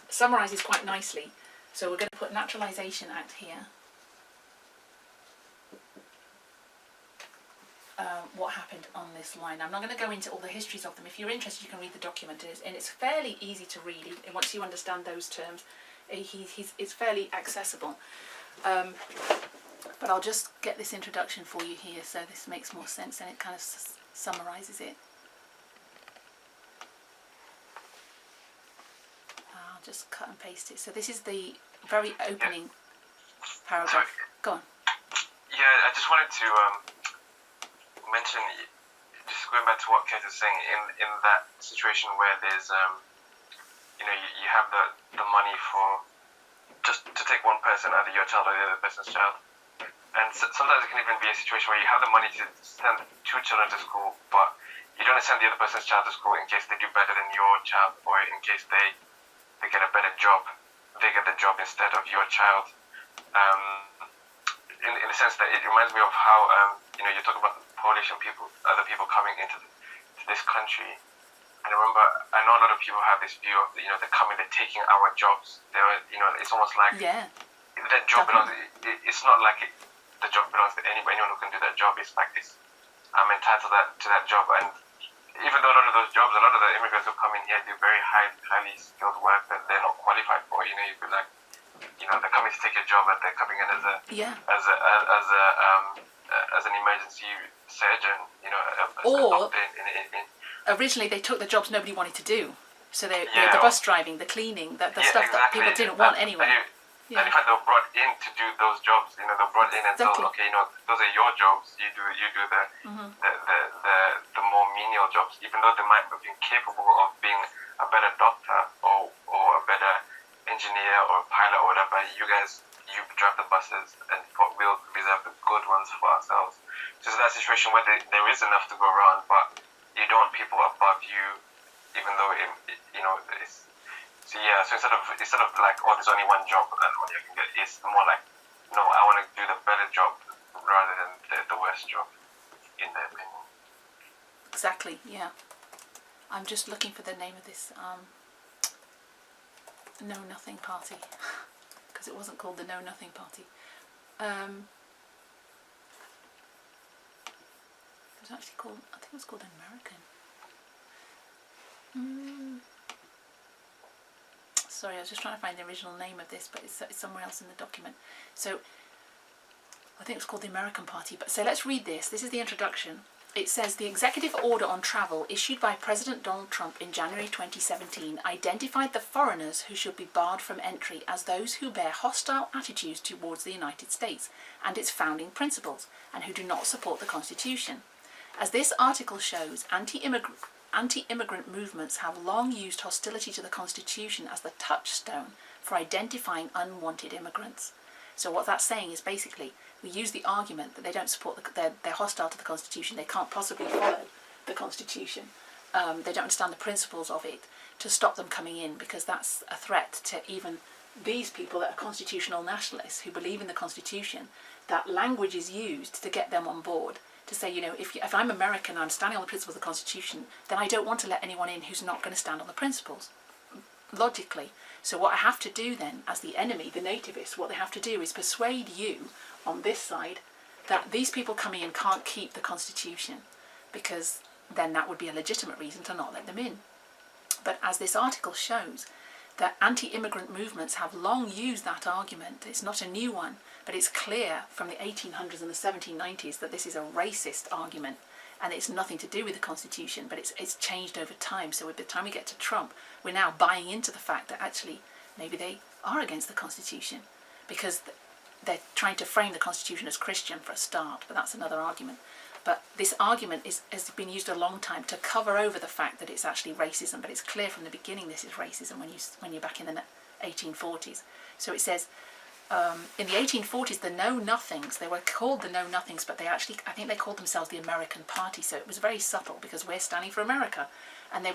Summarises quite nicely. So we're going to put Naturalization Act here. What happened on this line. I'm not going to go into all the histories of them. If you're interested, you can read the document, and it's fairly easy to read. And once you understand those terms, it's fairly accessible. But I'll just get this introduction for you here, so this makes more sense, and it kind of summarises it. I'll just cut and paste it. So this is the very opening paragraph. Go on. Yeah, I just wanted to mention, just going back to what Kate is saying, in that situation where there's you have the money for just to take one person, either your child or the other person's child, and sometimes it can even be a situation where you have the money to send two children to school, but you don't send the other person's child to school in case they do better than your child, or in case they get a better job, they get the job instead of your child. In the sense that it reminds me of how you talk about Polish and other people coming into this country. And I know a lot of people have this view of they're coming, they're taking our jobs. It's almost like that job belongs. It's not like the job belongs to anyone who can do that job. It's like this. I'm entitled to that job. And even though a lot of those jobs, a lot of the immigrants who come in yeah, do very highly skilled work that they're not qualified for. You know, you'd be like, you know, they're coming to take your job, and they're coming in as an emergency surgeon. You know, a Or- doctor in Originally, they took the jobs nobody wanted to do. So the Yeah. bus driving, the cleaning, the stuff that people didn't want anyway. And in fact, they were brought in to do those jobs. You know, they're brought in and told, Exactly. okay, you know, those are your jobs. You do the more menial jobs, even though they might have been capable of being a better doctor or a better engineer or pilot or whatever. You drive the buses, and we'll reserve the good ones for ourselves. So it's that situation where there is enough to go around, but you don't want people above you, even though you know it's. So yeah, so instead of like, oh, there's only one job and one you can get, it's more like, no, I want to do the better job rather than the worst job, in their opinion. Exactly, yeah. I'm just looking for the name of this Know Nothing Party, because it wasn't called the Know Nothing Party. It was actually called, I think it was called American. Sorry, I was just trying to find the original name of this, but it's somewhere else in the document. So I think it's called the American Party. But so let's read this. This is the introduction. It says, the executive order on travel issued by President Donald Trump in January 2017 identified the foreigners who should be barred from entry as those who bear hostile attitudes towards the United States and its founding principles, and who do not support the Constitution. As this article shows, anti-immigrant movements have long used hostility to the Constitution as the touchstone for identifying unwanted immigrants. So what that's saying is basically, we use the argument that they don't support, they're hostile to the Constitution, they can't possibly follow the Constitution, they don't understand the principles of it, to stop them coming in, because that's a threat to even these people that are constitutional nationalists who believe in the Constitution. That language is used to get them on board, to say, you know, if I'm American and I'm standing on the principles of the Constitution, then I don't want to let anyone in who's not going to stand on the principles, logically. So what I have to do then, as the enemy, the nativists, what they have to do is persuade you on this side that these people coming in can't keep the Constitution, because then that would be a legitimate reason to not let them in. But as this article shows, that anti-immigrant movements have long used that argument. It's not a new one, but it's clear from the 1800s and the 1790s that this is a racist argument, and it's nothing to do with the Constitution, but it's changed over time. So by the time we get to Trump, we're now buying into the fact that actually maybe they are against the Constitution, because they're trying to frame the Constitution as Christian for a start, but that's another argument. But this argument has been used a long time to cover over the fact that it's actually racism, but it's clear from the beginning this is racism when you're back in the 1840s. So it says, in the 1840s, the Know-Nothings, they were called the Know-Nothings, but I think they called themselves the American Party, so it was very subtle, because we're standing for America, and they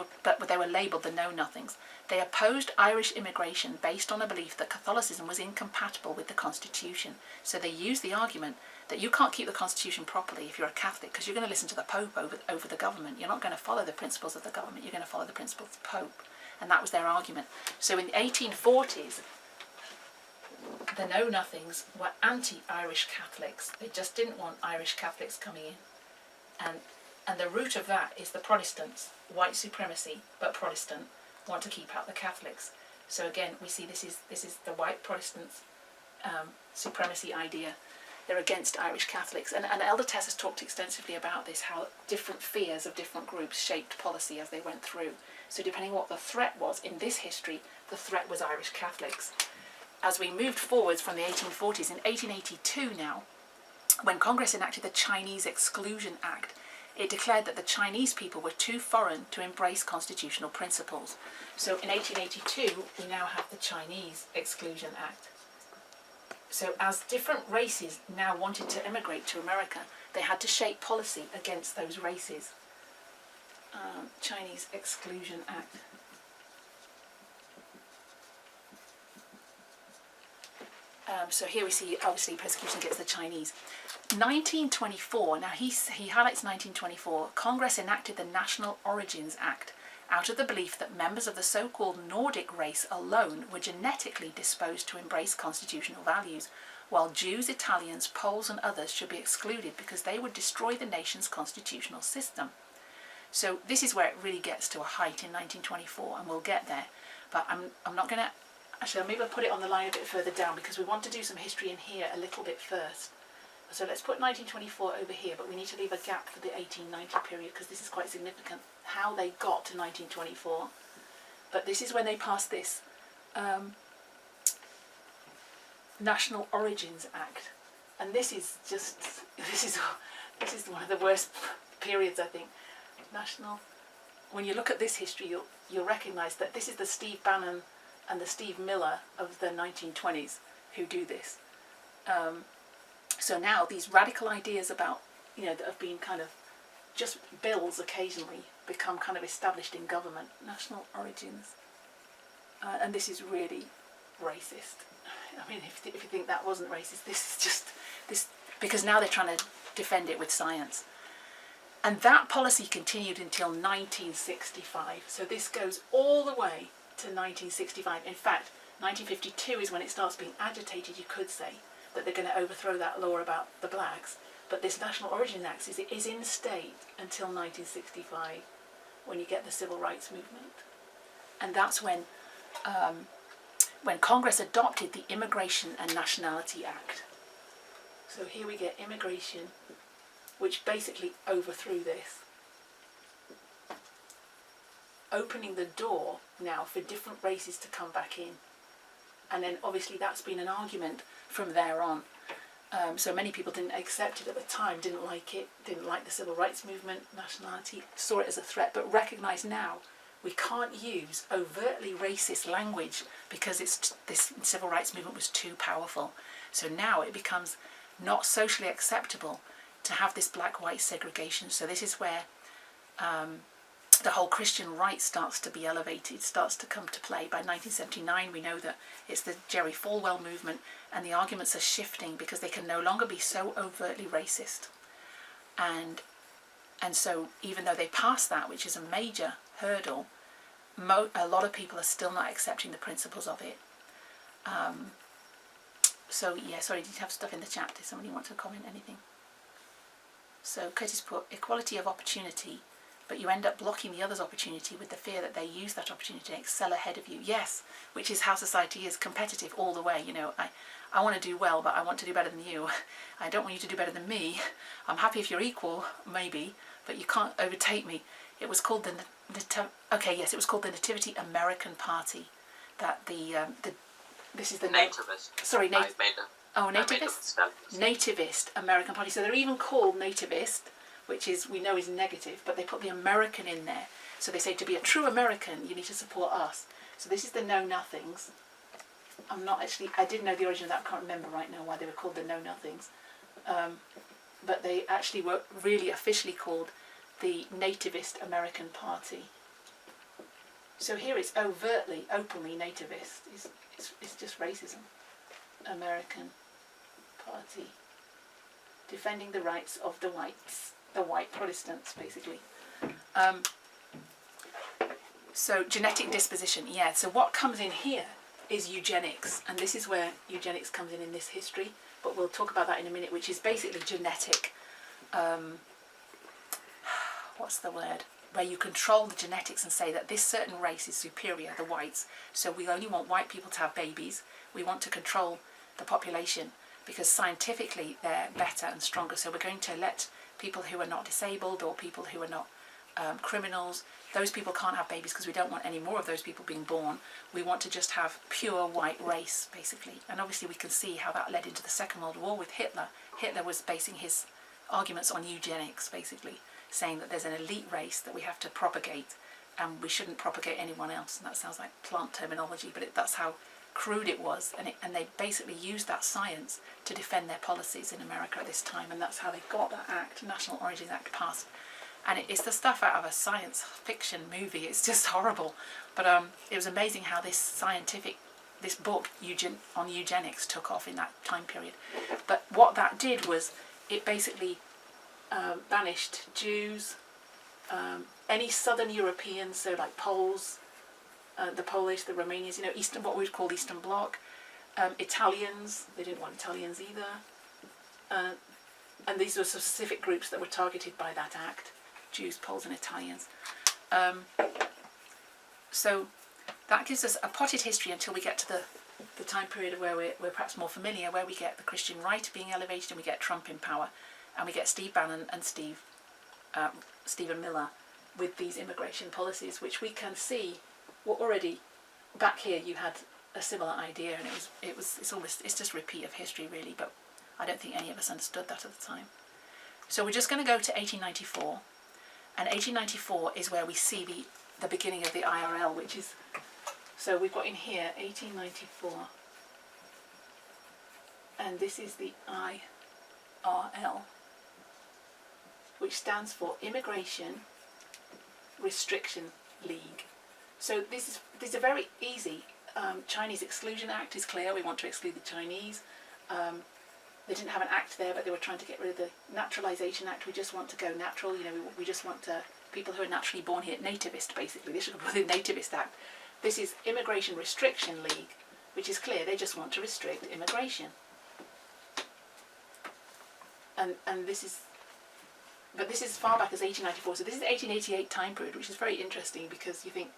were labelled the Know-Nothings. They opposed Irish immigration based on a belief that Catholicism was incompatible with the Constitution. So they used the argument that you can't keep the Constitution properly if you're a Catholic, because you're going to listen to the Pope over the government. You're not going to follow the principles of the government, you're going to follow the principles of the Pope. And that was their argument. So in the 1840s, the Know-Nothings were anti-Irish Catholics. They just didn't want Irish Catholics coming in. And the root of that is the Protestants, white supremacy, but Protestant, want to keep out the Catholics. So again, we see this is the white Protestants' supremacy idea. They're against Irish Catholics. And Elder Tess has talked extensively about this, how different fears of different groups shaped policy as they went through. So depending on what the threat was in this history, the threat was Irish Catholics. As we moved forwards from the 1840s, in 1882 now, when Congress enacted the Chinese Exclusion Act, it declared that the Chinese people were too foreign to embrace constitutional principles. So in 1882, we now have the Chinese Exclusion Act. So as different races now wanted to immigrate to America, they had to shape policy against those races. Chinese Exclusion Act. So here we see, obviously, persecution against the Chinese. 1924, now he highlights 1924, Congress enacted the National Origins Act out of the belief that members of the so-called Nordic race alone were genetically disposed to embrace constitutional values, while Jews, Italians, Poles and others should be excluded because they would destroy the nation's constitutional system. So this is where it really gets to a height in 1924, and we'll get there. But I'm not going to... Actually, maybe I'll put it on the line a bit further down, because we want to do some history in here a little bit first. So let's put 1924 over here, but we need to leave a gap for the 1890 period, because this is quite significant, how they got to 1924. But this is when they passed this National Origins Act. And this is one of the worst periods, I think. When you look at this history, you'll recognise that this is the Steve Bannon and the Steve Miller of the 1920s who do this. So now these radical ideas about, that have been kind of just bills occasionally become kind of established in government. National origins. And this is really racist. I mean, if you think that wasn't racist, this is just this, because now they're trying to defend it with science. And that policy continued until 1965. So this goes all the way to 1965. In fact, 1952 is when it starts being agitated, you could say, that they're going to overthrow that law about the blacks. But this National Origins Act is in state until 1965, when you get the Civil Rights Movement. And that's when Congress adopted the Immigration and Nationality Act. So here we get immigration, which basically overthrew this, opening the door now for different races to come back in. And then obviously that's been an argument from there on. So many people didn't accept it at the time, didn't like it, didn't like the Civil Rights Movement, nationality, saw it as a threat, but recognise now we can't use overtly racist language because this Civil Rights Movement was too powerful. So now it becomes not socially acceptable to have this black-white segregation. So this is where the whole Christian right starts to be elevated, starts to come to play. By 1979, we know that it's the Jerry Falwell movement, and the arguments are shifting because they can no longer be so overtly racist. And so even though they passed that, which is a major hurdle, a lot of people are still not accepting the principles of it. So yeah, sorry, did you have stuff in the chat? Did somebody want to comment anything? So Curtis put, equality of opportunity, but you end up blocking the other's opportunity with the fear that they use that opportunity to excel ahead of you. Yes, which is how society is, competitive all the way. I want to do well, but I want to do better than you. I don't want you to do better than me. I'm happy if you're equal, maybe, but you can't overtake me. It was called it was called the Nativity American Party. This is the Nativist. Sorry, Nativist. Nativist American Party. So they're even called Nativist, which we know is negative, but they put the American in there. So they say to be a true American, you need to support us. So this is the Know Nothings. I did know the origin of that, I can't remember right now why they were called the Know Nothings. But they actually were really officially called the Nativist American Party. So here it's overtly, openly nativist. It's just racism. American Party. Defending the rights of the whites. The white Protestants, basically. So genetic disposition, yeah. So what comes in here is eugenics. And this is where eugenics comes in this history. But we'll talk about that in a minute, which is basically genetic... what's the word? Where you control the genetics and say that this certain race is superior, the whites, so we only want white people to have babies. We want to control the population because scientifically they're better and stronger. So we're going to let people who are not disabled or people who are not criminals, those people can't have babies because we don't want any more of those people being born. We want to just have pure white race, basically. And obviously we can see how that led into the Second World War with Hitler. Hitler was basing his arguments on eugenics, basically, saying that there's an elite race that we have to propagate and we shouldn't propagate anyone else. And that sounds like plant terminology, but that's how crude it was. And they basically used that science to defend their policies in America at this time, and that's how they got that act, National Origins Act, passed. And it's the stuff out of a science fiction movie. It's just horrible. But it was amazing how this book on eugenics took off in that time period. But what that did was it basically banished Jews, any Southern Europeans, so like Poles, the Polish, the Romanians, what we would call Eastern Bloc, Italians. They didn't want Italians either. And these were specific groups that were targeted by that act. Jews, Poles and Italians. So that gives us a potted history until we get to the time period where we're perhaps more familiar, where we get the Christian right being elevated and we get Trump in power, and we get Steve Bannon and Stephen Miller with these immigration policies, which we can see were already back here. You had a similar idea, and it's just a repeat of history really, but I don't think any of us understood that at the time. So we're just going to go to 1894, and 1894 is where we see the beginning of the IRL, which is, so we've got in here 1894, and this is the IRL, which stands for Immigration Restriction League. So this is a very easy. Chinese Exclusion Act is clear. We want to exclude the Chinese. They didn't have an act there, but they were trying to get rid of the Naturalization Act. We just want to go natural. You know, we just want people who are naturally born here, nativist basically. They should have put the Nativist Act. This is Immigration Restriction League, which is clear. They just want to restrict immigration. And this is. But this is as far back as 1894, so this is the 1888 time period, which is very interesting because you think,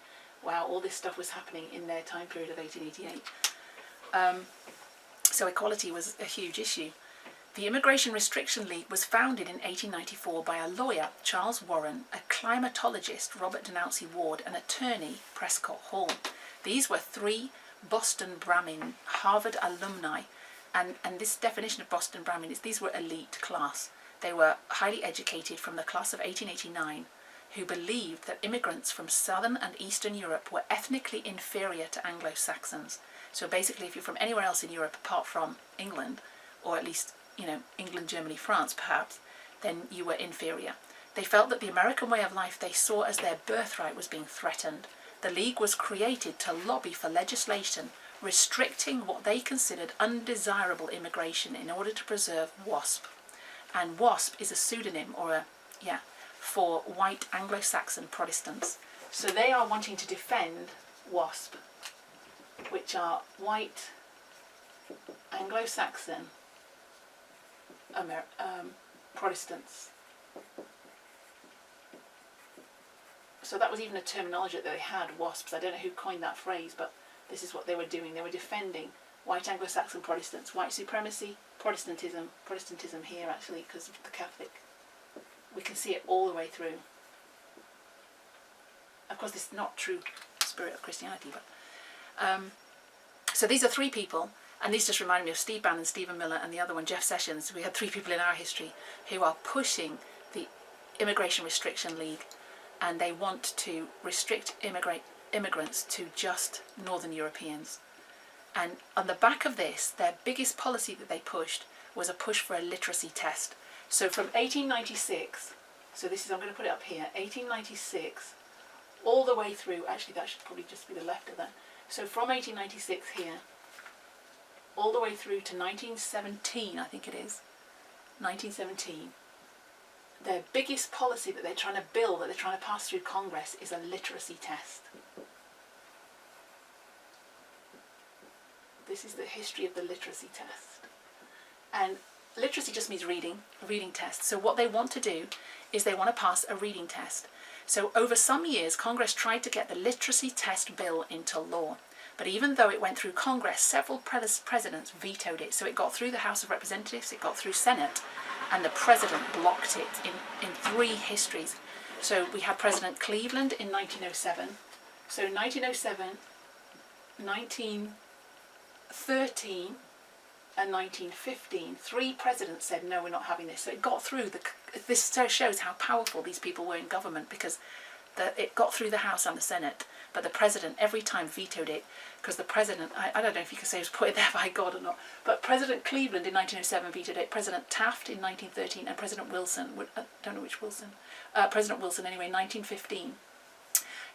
wow, all this stuff was happening in their time period of 1888. So equality was a huge issue. The Immigration Restriction League was founded in 1894 by a lawyer, Charles Warren, a climatologist, Robert Denouncy Ward, and attorney, Prescott Hall. These were three Boston Brahmin Harvard alumni, and this definition of Boston Brahmin is these were elite class. They were highly educated from the class of 1889 who believed that immigrants from southern and eastern Europe were ethnically inferior to Anglo-Saxons. So basically if you're from anywhere else in Europe apart from England, or at least, you know, England, Germany, France perhaps, then you were inferior. They felt that the American way of life they saw as their birthright was being threatened. The League was created to lobby for legislation restricting what they considered undesirable immigration in order to preserve WASP. And WASP is a pseudonym for white Anglo-Saxon Protestants. So they are wanting to defend WASP, which are white Anglo-Saxon Protestants. So that was even a terminology that they had, WASPs. I don't know who coined that phrase, but this is what they were doing. They were defending white Anglo-Saxon Protestants, white supremacy, Protestantism here actually because of the Catholic. We can see it all the way through. Of course this is not true spirit of Christianity, but so these are three people, and these just remind me of Steve Bannon, Stephen Miller, and the other one, Jeff Sessions. We had three people in our history who are pushing the Immigration Restriction League, and they want to restrict immigrants to just Northern Europeans. And on the back of this, their biggest policy that they pushed was a push for a literacy test. So from 1896, so this is, I'm going to put it up here, 1896, all the way through, actually that should probably just be the left of that. So from 1896 here, all the way through to 1917, I think it is, 1917, their biggest policy that they're trying to bill, that they're trying to pass through Congress, is a literacy test. This is the history of the literacy test. And literacy just means reading, a reading test. So what they want to do is they want to pass a reading test. So over some years, Congress tried to get the literacy test bill into law. But even though it went through Congress, several presidents vetoed it. So it got through the House of Representatives, it got through Senate, and the president blocked it in three histories. So we had President Cleveland in 1907. So 1907, 1913, and 1915, three presidents said, no, we're not having this. So it got through. This shows how powerful these people were in government, because it got through the House and the Senate, but the president every time vetoed it, because the president, I don't know if you could say he was put there by God or not, but President Cleveland in 1907 vetoed it, President Taft in 1913, and President Wilson, I don't know which Wilson, President Wilson anyway, 1915.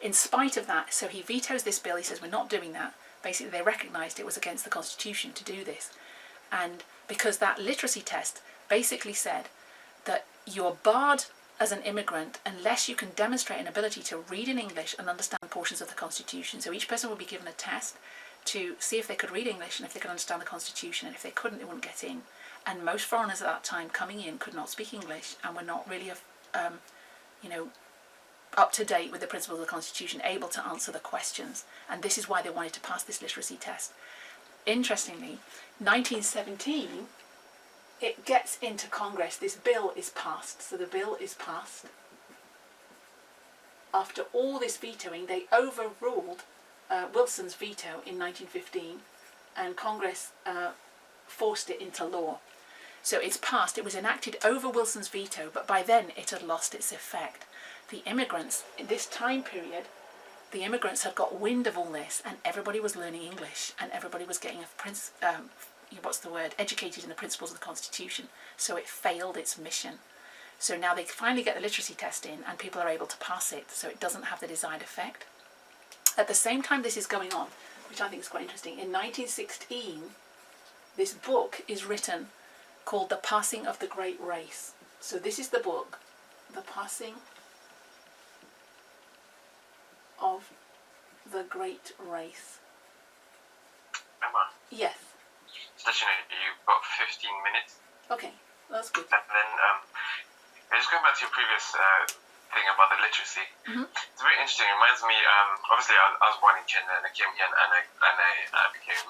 In spite of that, so he vetoes this bill, he says, we're not doing that. Basically, they recognised it was against the Constitution to do this. And because that literacy test basically said that you're barred as an immigrant unless you can demonstrate an ability to read in English and understand portions of the Constitution. So each person would be given a test to see if they could read English and if they could understand the Constitution, and if they couldn't, they wouldn't get in. And most foreigners at that time coming in could not speak English and were not really up to date with the principles of the Constitution, able to answer the questions. And this is why they wanted to pass this literacy test. Interestingly, 1917, it gets into Congress. This bill is passed. So the bill is passed. After all this vetoing, they overruled Wilson's veto in 1915, and Congress forced it into law. So it's passed. It was enacted over Wilson's veto, but by then it had lost its effect. The immigrants, in this time period, the immigrants had got wind of all this, and everybody was learning English, and everybody was getting educated in the principles of the Constitution. So it failed its mission. So now they finally get the literacy test in, and people are able to pass it, so it doesn't have the desired effect. At the same time this is going on, which I think is quite interesting, in 1916, this book is written called The Passing of the Great Race. So this is the book, The Passing of the Great Race. Emma, Yes. just you know, you've got 15 minutes. Okay, that's good. And then, just going back to your previous thing about the literacy, it's very interesting. It reminds me, obviously, I was born in Kenya, and I came here, and I became,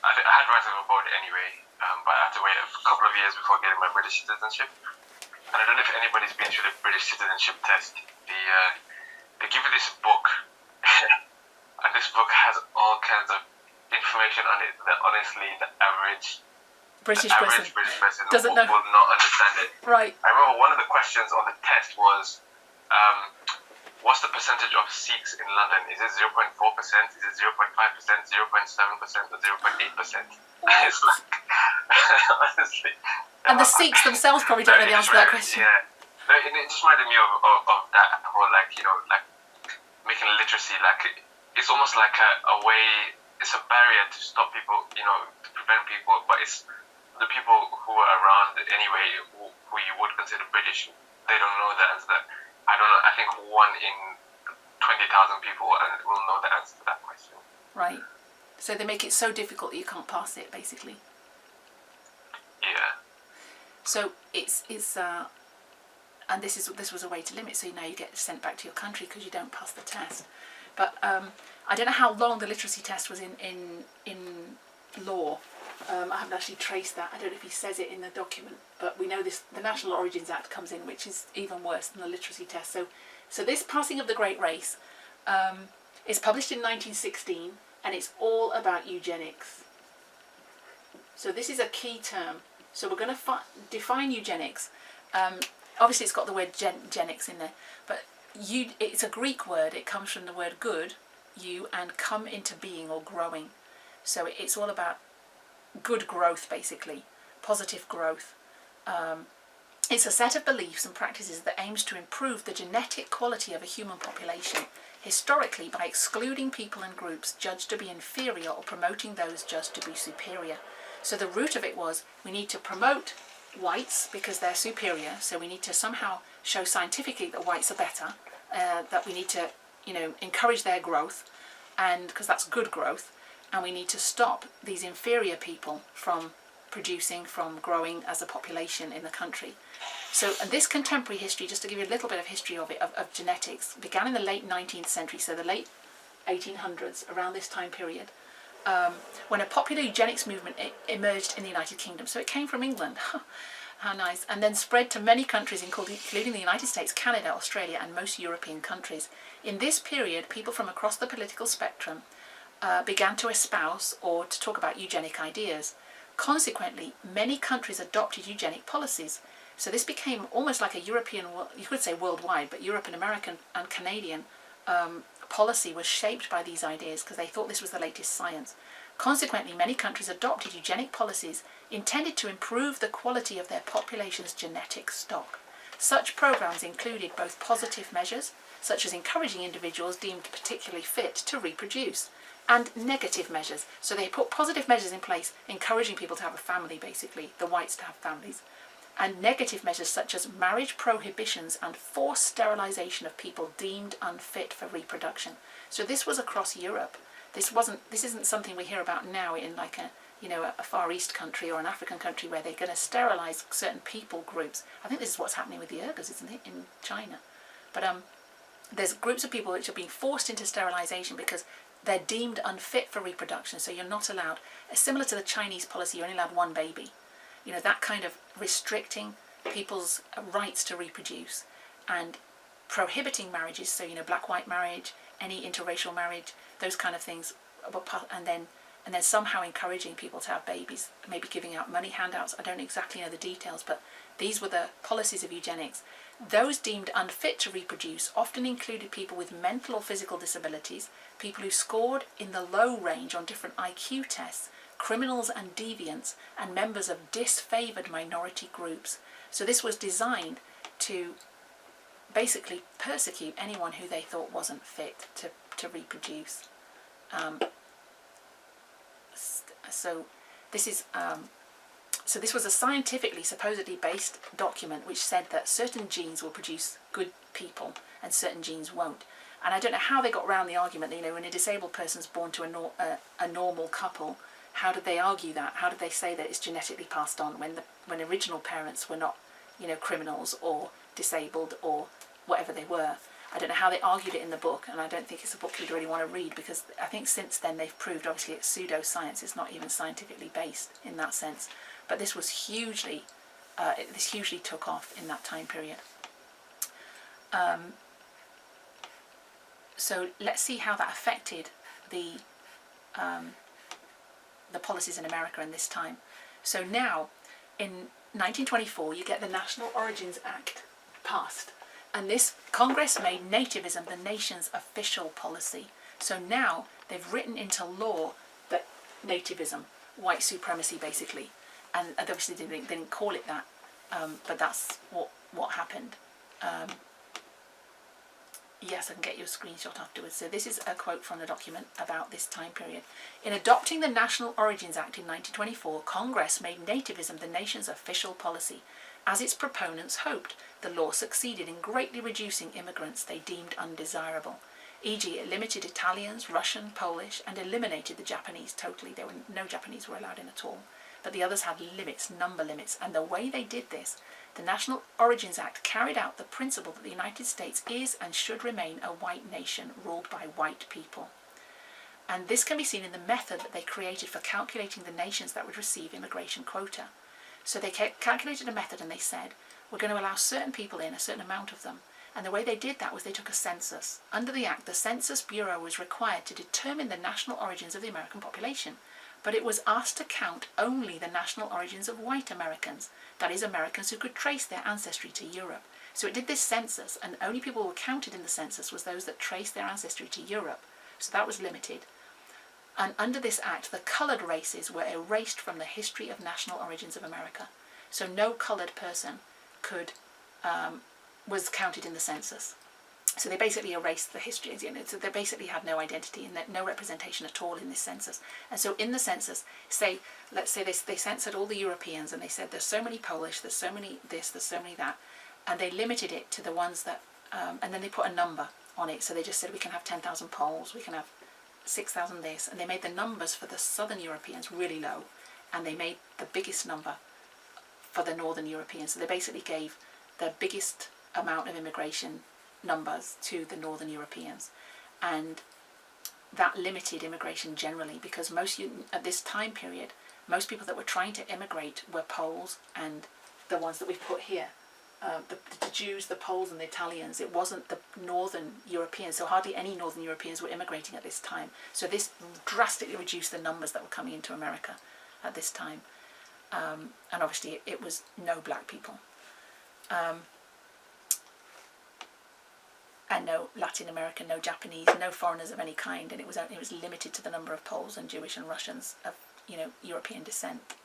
I had rights of a board anyway, but I had to wait a couple of years before getting my British citizenship. And I don't know if anybody's been through the British citizenship test. They give you this book, and this book has all kinds of information on it that honestly the average British British person doesn't know. will not understand it. Right. I remember one of the questions on the test was, what's the percentage of Sikhs in London? Is it 0.4%? Is it 0.5%? 0.7%? Or 0.8%? It's like, honestly. And the Sikhs themselves probably don't know the answer to that question. Yeah. No, it just reminded me of that whole, like making literacy, it's almost like a way, it's a barrier to stop people, to prevent people, but it's the people who are around anyway, who you would consider British, they don't know the answer. I don't know, I think 1 in 20,000 people will know the answer to that question. Right. So they make it so difficult that you can't pass it, basically. Yeah. So it's and this was a way to limit. So now you get sent back to your country because you don't pass the test. But I don't know how long the literacy test was in law. I haven't actually traced that. I don't know if he says it in the document, but we know the National Origins Act comes in, which is even worse than the literacy test. So this Passing of the Great Race is published in 1916, and it's all about eugenics. So this is a key term. So we're going to define eugenics. Obviously, it's got the word genics in there, but it's a Greek word. It comes from the word good, and come into being or growing. So it's all about good growth, basically, positive growth. It's a set of beliefs and practices that aims to improve the genetic quality of a human population, historically by excluding people and groups judged to be inferior or promoting those judged to be superior. So the root of it was, we need to promote whites because they're superior, so we need to somehow show scientifically that whites are better, that we need to encourage their growth, and because that's good growth, and we need to stop these inferior people from growing as a population in the country. So, and this contemporary history, just to give you a little bit of history of it, of genetics, began in the late 19th century, so the late 1800s, around this time period, when a popular eugenics movement emerged in the United Kingdom. So it came from England, how nice, and then spread to many countries, including the United States, Canada, Australia, and most European countries. In this period, people from across the political spectrum began to espouse or to talk about eugenic ideas. Consequently, many countries adopted eugenic policies. So this became almost like a European, you could say worldwide, but European, American and Canadian policy was shaped by these ideas because they thought this was the latest science. Consequently, many countries adopted eugenic policies intended to improve the quality of their population's genetic stock. Such programs included both positive measures, such as encouraging individuals deemed particularly fit to reproduce, and negative measures. So they put positive measures in place, encouraging people to have a family, basically, the whites to have families, and negative measures such as marriage prohibitions and forced sterilization of people deemed unfit for reproduction. So this was across Europe. This isn't something we hear about now in like a Far East country or an African country where they're going to sterilize certain people groups. I think this is what's happening with the Uyghurs, isn't it, in China? But there's groups of people which are being forced into sterilization because they're deemed unfit for reproduction, so you're not allowed, similar to the Chinese policy, you're only allowed one baby. You know, that kind of restricting people's rights to reproduce and prohibiting marriages, so, you know, black-white marriage, any interracial marriage, those kind of things, and then somehow encouraging people to have babies, maybe giving out money handouts. I don't exactly know the details, but these were the policies of eugenics. Those deemed unfit to reproduce often included people with mental or physical disabilities, people who scored in the low range on different IQ tests, criminals and deviants, and members of disfavoured minority groups. So this was designed to basically persecute anyone who they thought wasn't fit to reproduce. So this was a scientifically, supposedly based document which said that certain genes will produce good people and certain genes won't. And I don't know how they got around the argument that, you know, when a disabled person's born to a normal couple, how did they argue that? How did they say that it's genetically passed on when original parents were not, you know, criminals or disabled or whatever they were? I don't know how they argued it in the book, and I don't think it's a book you'd really want to read, because I think since then they've proved, obviously, it's pseudoscience. It's not even scientifically based in that sense. But this was hugely, this hugely took off in that time period. So let's see how that affected the policies in America in this time. So now, in 1924, you get the National Origins Act passed. And this Congress made nativism the nation's official policy. So now they've written into law that nativism, white supremacy basically, and obviously they didn't call it that, but that's what happened. Yes, I can get you a screenshot afterwards. So this is a quote from the document about this time period. In adopting the National Origins Act in 1924, Congress made nativism the nation's official policy. As its proponents hoped, the law succeeded in greatly reducing immigrants they deemed undesirable. E.g., it limited Italians, Russian, Polish, and eliminated the Japanese totally. No Japanese were allowed in at all. But the others had limits, number limits. And the way they did this, the National Origins Act carried out the principle that the United States is and should remain a white nation ruled by white people. And this can be seen in the method that they created for calculating the nations that would receive immigration quota. So they calculated a method and they said, we're going to allow certain people in, a certain amount of them. And the way they did that was they took a census. Under the Act, the Census Bureau was required to determine the national origins of the American population. But it was asked to count only the national origins of white Americans, that is, Americans who could trace their ancestry to Europe. So it did this census, and only people who were counted in the census was those that traced their ancestry to Europe. So that was limited. And under this act, the coloured races were erased from the history of national origins of America. So no coloured person was counted in the census. So they basically erased the history. So they basically had no identity and no representation at all in this census. And so in the census, let's say they censored all the Europeans, and they said there's so many Polish, there's so many this, there's so many that, and they limited it to the ones that, and then they put a number on it. So they just said we can have 10,000 Poles, we can have 6,000 this, and they made the numbers for the Southern Europeans really low, and they made the biggest number for the Northern Europeans. So they basically gave the biggest amount of immigration numbers to the Northern Europeans, and that limited immigration generally, because at this time period, most people that were trying to immigrate were Poles and the ones that we've put here. The Jews, the Poles and the Italians. It wasn't the Northern Europeans, so hardly any Northern Europeans were immigrating at this time. So this drastically reduced the numbers that were coming into America at this time. And obviously it was no black people. And no Latin American, no Japanese, no foreigners of any kind, and it was limited to the number of Poles and Jewish and Russians of, European descent.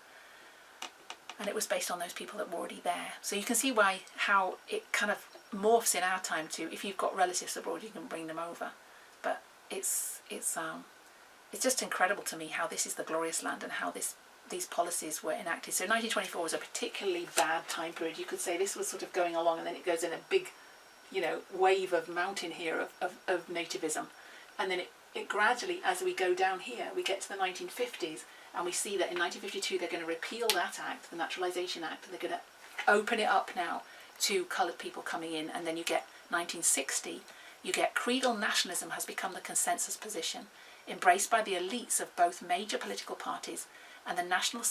And it was based on those people that were already there. So you can see how it kind of morphs in our time to, if you've got relatives abroad, you can bring them over. But it's just incredible to me how this is the glorious land and how these policies were enacted. So 1924 was a particularly bad time period. You could say this was sort of going along, and then it goes in a big, wave of mountain here of nativism. And then it gradually, as we go down here, we get to the 1950s, and we see that in 1952 they're going to repeal that act, the Naturalization Act, and they're going to open it up now to coloured people coming in, and then you get 1960, you get creedal nationalism has become the consensus position, embraced by the elites of both major political parties, and the national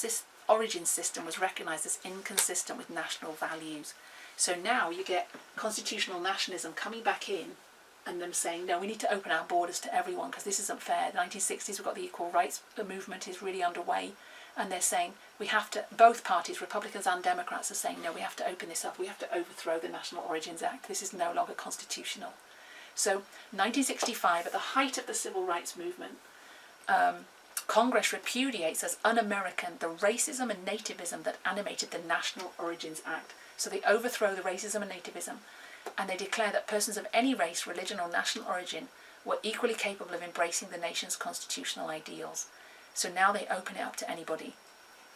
origin system was recognised as inconsistent with national values. So now you get constitutional nationalism coming back in and them saying, no, we need to open our borders to everyone because this isn't fair. The 1960s, we've got the equal rights movement is really underway, and they're saying we have to, both parties, Republicans and Democrats, are saying, no, we have to open this up. We have to overthrow the National Origins Act. This is no longer constitutional. So 1965, at the height of the civil rights movement, Congress repudiates as un-American the racism and nativism that animated the National Origins Act. So they overthrow the racism and nativism, and they declare that persons of any race, religion or national origin were equally capable of embracing the nation's constitutional ideals. So now they open it up to anybody.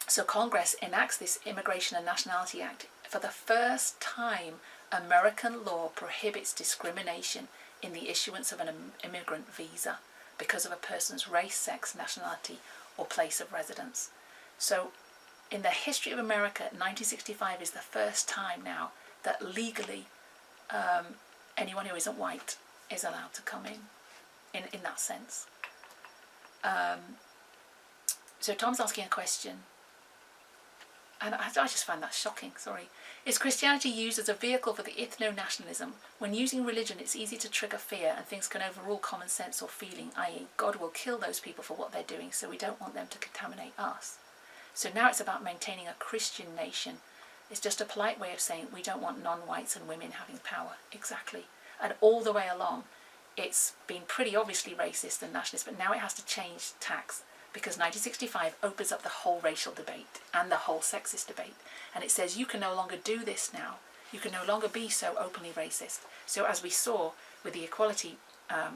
So Congress enacts this Immigration and Nationality Act. For the first time, American law prohibits discrimination in the issuance of an immigrant visa because of a person's race, sex, nationality or place of residence. So in the history of America, 1965 is the first time now that legally anyone who isn't white is allowed to come in that sense. So Tom's asking a question, and I just find that shocking, sorry. Is Christianity used as a vehicle for the ethno-nationalism? When using religion, it's easy to trigger fear and things can overrule common sense or feeling, i.e. God will kill those people for what they're doing, so we don't want them to contaminate us. So now it's about maintaining a Christian nation. It's just a polite way of saying we don't want non-whites and women having power. Exactly. And all the way along, it's been pretty obviously racist and nationalist, but now it has to change tacks because 1965 opens up the whole racial debate and the whole sexist debate. And it says you can no longer do this now. You can no longer be so openly racist. So as we saw with the equality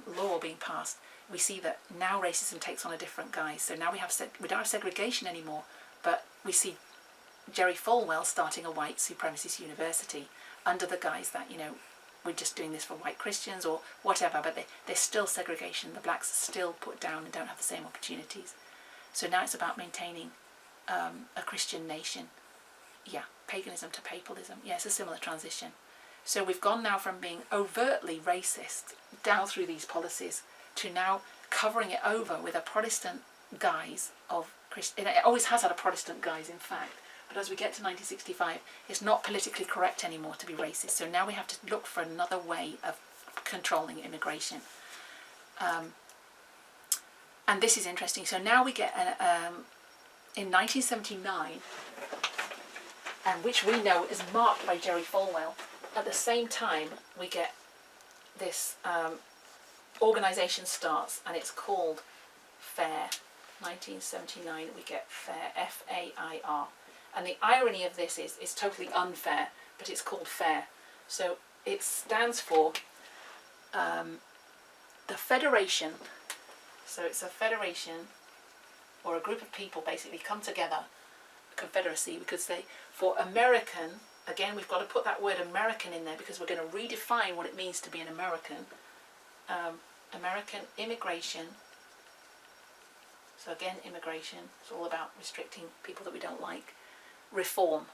law being passed, we see that now racism takes on a different guise. So now we don't have segregation anymore, but we see Jerry Falwell starting a white supremacist university under the guise that, we're just doing this for white Christians or whatever, but there's still segregation. The blacks are still put down and don't have the same opportunities. So now it's about maintaining a Christian nation. Yeah, paganism to papalism. Yeah, it's a similar transition. So we've gone now from being overtly racist down through these policies to now covering it over with a Protestant guise of Christian. It always has had a Protestant guise, in fact. But as we get to 1965, it's not politically correct anymore to be racist. So now we have to look for another way of controlling immigration. And this is interesting. So now we get, in 1979, and which we know is marked by Jerry Falwell, at the same time we get this organisation starts, and it's called FAIR. 1979 we get FAIR, F-A-I-R. And the irony of this is it's totally unfair, but it's called FAIR. So it stands for the Federation. So it's a federation or a group of people basically come together, a confederacy, because for American, again we've got to put that word American in there because we're going to redefine what it means to be an American. American immigration. So again, immigration, it's all about restricting people that we don't like. Reform.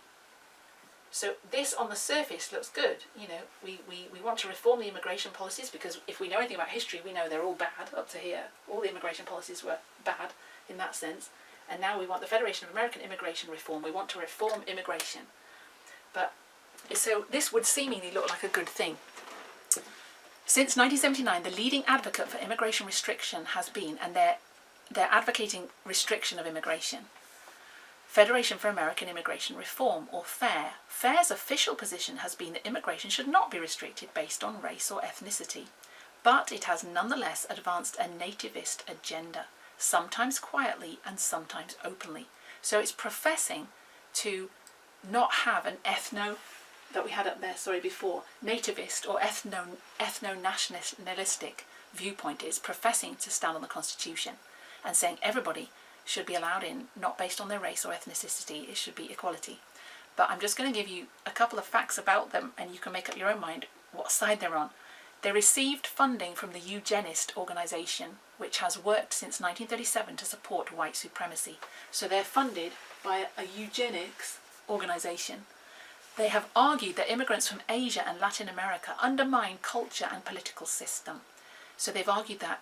So this on the surface looks good. We want to reform the immigration policies because if we know anything about history, we know they're all bad up to here. All the immigration policies were bad in that sense. And now we want the Federation of American Immigration Reform. We want to reform immigration. But so this would seemingly look like a good thing. Since 1979, the leading advocate for immigration restriction has been, and they're advocating restriction of immigration, Federation for American Immigration Reform, or FAIR. FAIR's official position has been that immigration should not be restricted based on race or ethnicity, but it has nonetheless advanced a nativist agenda, sometimes quietly and sometimes openly. So it's professing to not have an that we had up there, before, nativist or ethno-nationalistic viewpoint. It's professing to stand on the Constitution and saying everybody should be allowed in, not based on their race or ethnicity. It should be equality. But I'm just going to give you a couple of facts about them and you can make up your own mind what side they're on. They received funding from the Eugenist organisation, which has worked since 1937 to support white supremacy. So they're funded by a eugenics organisation. They have argued that immigrants from Asia and Latin America undermine culture and political system. So they've argued that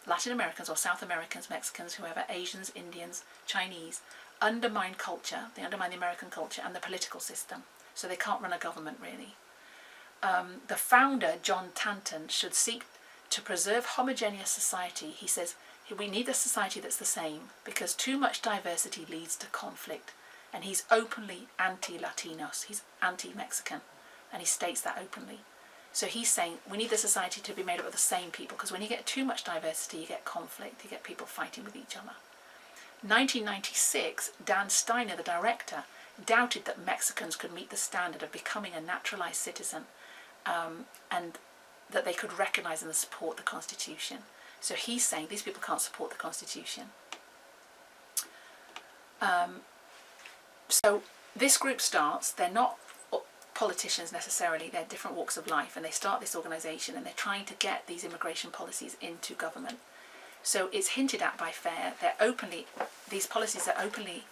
Latin Americans or South Americans, Mexicans, whoever, Asians, Indians, Chinese, undermine culture, they undermine the American culture and the political system. So they can't run a government, really. The founder, John Tanton, should seek to preserve homogeneous society. He says, we need a society that's the same because too much diversity leads to conflict. And he's openly anti-Latinos, he's anti-Mexican, and he states that openly. So he's saying we need the society to be made up of the same people, because when you get too much diversity, you get conflict, you get people fighting with each other. 1996, Dan Steiner, the director, doubted that Mexicans could meet the standard of becoming a naturalized citizen, and that they could recognize and support the Constitution. So he's saying these people can't support the Constitution. So this group starts, they're not politicians necessarily, they're different walks of life, and they start this organisation and they're trying to get these immigration policies into government. So it's hinted at by FAIR, these policies are openly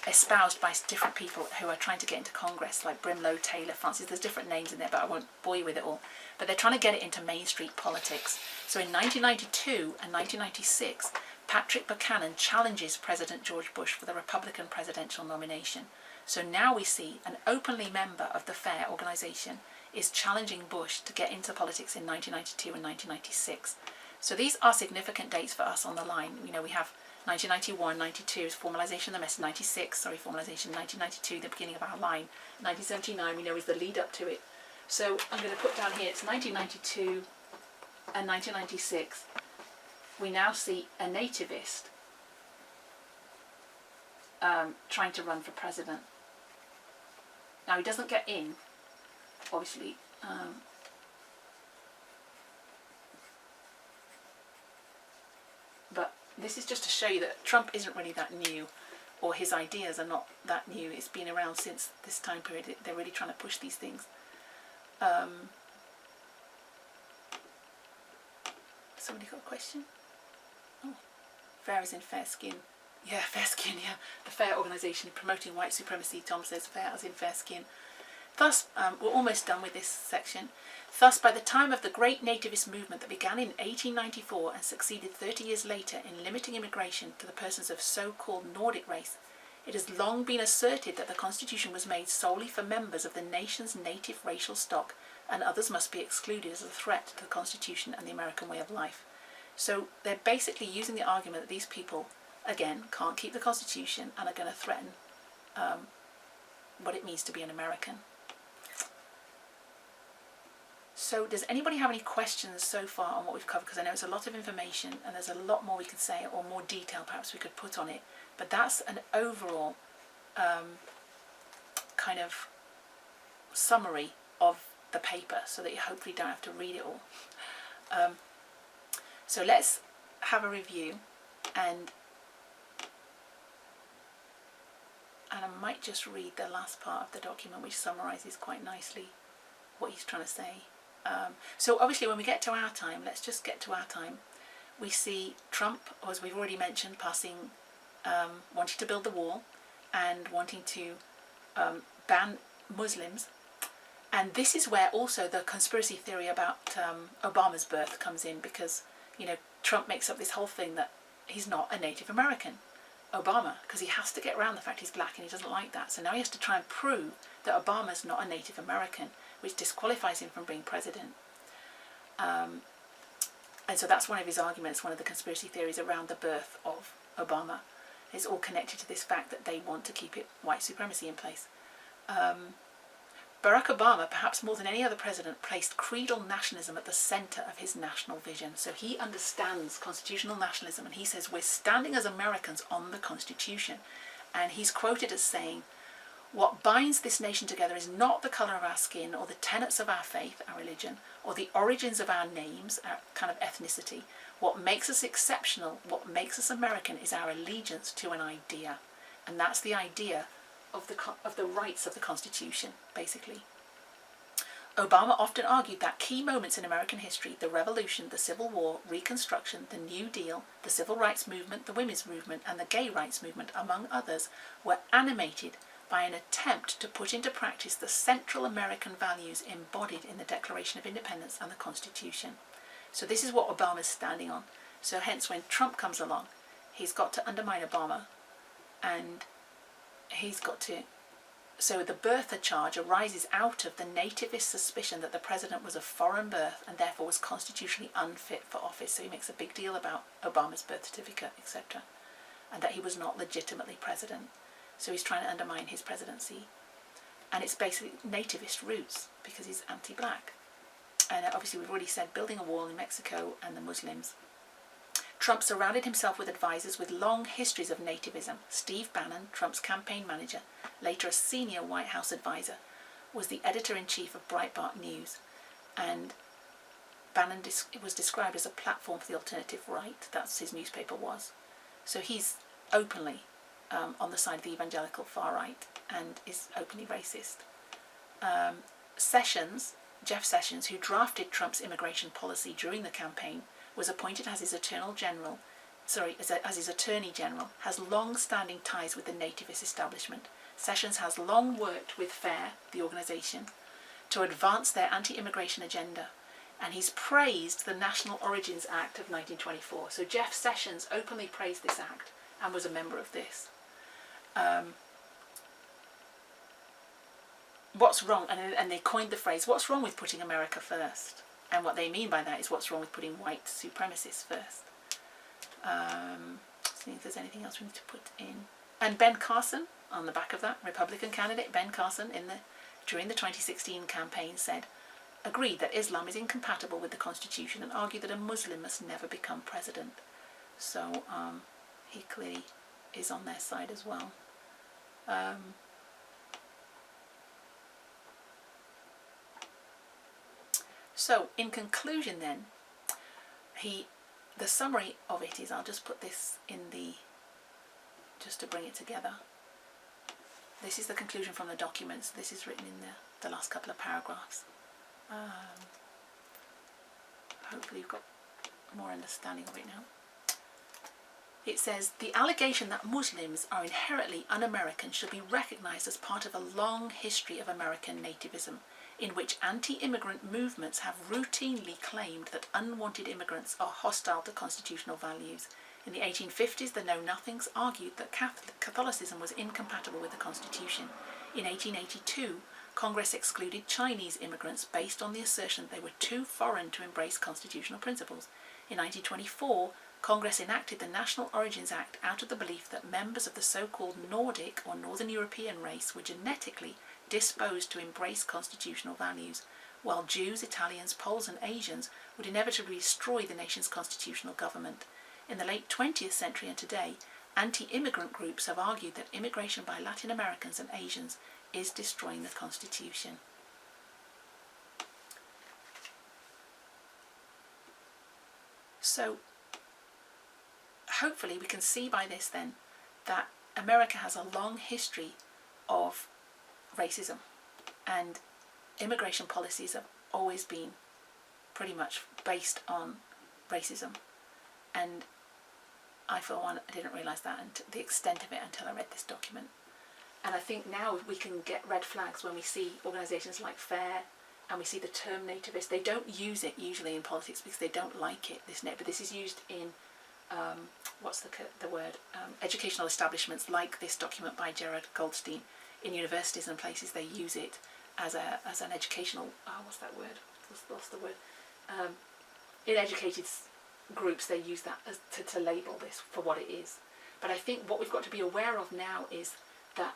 espoused by different people who are trying to get into Congress, like Brimlow, Taylor, Francis, there's different names in there, but I won't bore you with it all. But they're trying to get it into Main Street politics. So in 1992 and 1996, Patrick Buchanan challenges President George Bush for the Republican presidential nomination. So now we see an openly member of the FAIR organisation is challenging Bush to get into politics in 1992 and 1996. So these are significant dates for us on the line. You know, we have 1991, 92 is formalisation of the message, formalisation, 1992, the beginning of our line, 1979 we know is the lead up to it. So I'm going to put down here, it's 1992 and 1996. We now see a nativist trying to run for president. Now he doesn't get in, obviously. But this is just to show you that Trump isn't really that new, or his ideas are not that new. It's been around since this time period. They're really trying to push these things. Somebody got a question? Oh, FAIR is in fair skin. Yeah, fair skin, yeah. The FAIR organisation promoting white supremacy, Tom says FAIR as in fair skin. Thus, we're almost done with this section. Thus, by the time of the great nativist movement that began in 1894 and succeeded 30 years later in limiting immigration to the persons of so-called Nordic race, it has long been asserted that the Constitution was made solely for members of the nation's native racial stock, and others must be excluded as a threat to the Constitution and the American way of life. So they're basically using the argument that these people, again, can't keep the Constitution and are going to threaten what it means to be an American. So does anybody have any questions so far on what we've covered? Because I know it's a lot of information and there's a lot more we could say, or more detail perhaps we could put on it. But that's an overall kind of summary of the paper, so that you hopefully don't have to read it all. So let's have a review, and I might just read the last part of the document, which summarises quite nicely what he's trying to say. So obviously when we get to our time, let's just get to our time, we see Trump, as we've already mentioned, wanting to build the wall and wanting to ban Muslims. And this is where also the conspiracy theory about Obama's birth comes in, because, you know, Trump makes up this whole thing that he's not a Native American, Obama, because he has to get around the fact he's black and he doesn't like that. So now he has to try and prove that Obama's not a Native American, which disqualifies him from being president. And so that's one of his arguments, one of the conspiracy theories around the birth of Obama. It's all connected to this fact that they want to keep white supremacy in place. Barack Obama, perhaps more than any other president, placed creedal nationalism at the centre of his national vision. So he understands constitutional nationalism, and he says we're standing as Americans on the Constitution. And he's quoted as saying, "What binds this nation together is not the colour of our skin or the tenets of our faith, our religion, or the origins of our names, our kind of ethnicity. What makes us exceptional, what makes us American, is our allegiance to an idea." And that's the idea of the rights of the Constitution, basically. Obama often argued that key moments in American history, the Revolution, the Civil War, Reconstruction, the New Deal, the Civil Rights Movement, the Women's Movement, and the Gay Rights Movement, among others, were animated by an attempt to put into practice the Central American values embodied in the Declaration of Independence and the Constitution. So this is what Obama's standing on. So hence when Trump comes along, he's got to undermine Obama, and he's got to... So the birther charge arises out of the nativist suspicion that the president was of foreign birth and therefore was constitutionally unfit for office. So he makes a big deal about Obama's birth certificate, etc., and that he was not legitimately president. So he's trying to undermine his presidency. And it's basically nativist roots because he's anti-black. And obviously we've already said building a wall in Mexico and the Muslims. Trump surrounded himself with advisors with long histories of nativism. Steve Bannon, Trump's campaign manager, later a senior White House advisor, was the editor-in-chief of Breitbart News. And Bannon was described as a platform for the alternative right. That's his newspaper was. So he's openly on the side of the evangelical far right and is openly racist. Jeff Sessions, who drafted Trump's immigration policy during the campaign, was appointed as his Attorney General, has long-standing ties with the nativist establishment. Sessions has long worked with FAIR, the organisation, to advance their anti-immigration agenda, and he's praised the National Origins Act of 1924. So Jeff Sessions openly praised this act and was a member of this. What's wrong? And they coined the phrase, what's wrong with putting America first? And what they mean by that is what's wrong with putting white supremacists first. See if there's anything else we need to put in. And Ben Carson, on the back of that, Republican candidate Ben Carson, during the 2016 campaign agreed that Islam is incompatible with the Constitution and argued that a Muslim must never become president. So he clearly is on their side as well. So, in conclusion then, the summary of it is, I'll just put this in just to bring it together. This is the conclusion from the documents. This is written in the last couple of paragraphs. Hopefully you've got more understanding of it now. It says, the allegation that Muslims are inherently un-American should be recognised as part of a long history of American nativism, in which anti-immigrant movements have routinely claimed that unwanted immigrants are hostile to constitutional values. In the 1850s, the Know-Nothings argued that Catholicism was incompatible with the Constitution. In 1882, Congress excluded Chinese immigrants based on the assertion that they were too foreign to embrace constitutional principles. In 1924, Congress enacted the National Origins Act out of the belief that members of the so-called Nordic or Northern European race were genetically disposed to embrace constitutional values, while Jews, Italians, Poles and Asians would inevitably destroy the nation's constitutional government. In the late 20th century and today, anti-immigrant groups have argued that immigration by Latin Americans and Asians is destroying the Constitution. So, hopefully we can see by this then that America has a long history of racism, and immigration policies have always been pretty much based on racism. And I, for one, didn't realise that and the extent of it until I read this document. And I think now we can get red flags when we see organisations like FAIR and we see the term nativist. They don't use it usually in politics because they don't like it, but this is used in what's the word? Educational establishments like this document by Gerard Goldstein. In universities and places they use it as an educational, what's that word? What's the word? In educated groups they use that to label this for what it is. But I think what we've got to be aware of now is that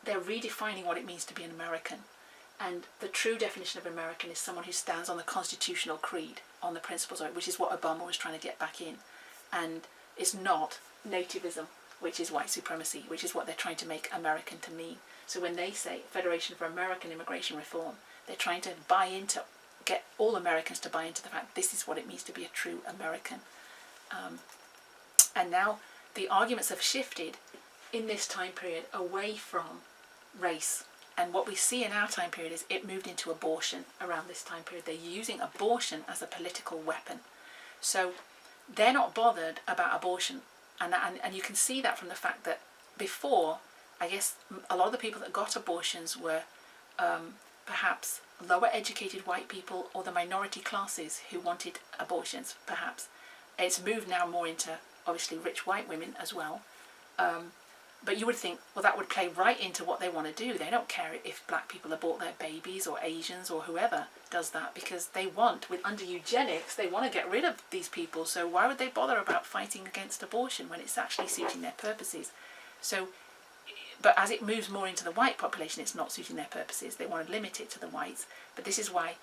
they're redefining what it means to be an American. And the true definition of American is someone who stands on the constitutional creed, on the principles of it, which is what Obama was trying to get back in. And it's not nativism, which is white supremacy, which is what they're trying to make American to mean. So when they say Federation for American Immigration Reform, they're trying to get all Americans to buy into the fact this is what it means to be a true American. And now the arguments have shifted in this time period away from race. And what we see in our time period is it moved into abortion around this time period. They're using abortion as a political weapon. So they're not bothered about abortion. And you can see that from the fact that before, I guess a lot of the people that got abortions were perhaps lower educated white people or the minority classes who wanted abortions, perhaps. It's moved now more into obviously rich white women as well. But you would think, well, that would play right into what they want to do. They don't care if black people abort their babies or Asians or whoever does that, because they want, under eugenics, they want to get rid of these people. So why would they bother about fighting against abortion when it's actually suiting their purposes? So, but as it moves more into the white population, it's not suiting their purposes. They want to limit it to the whites. But this is why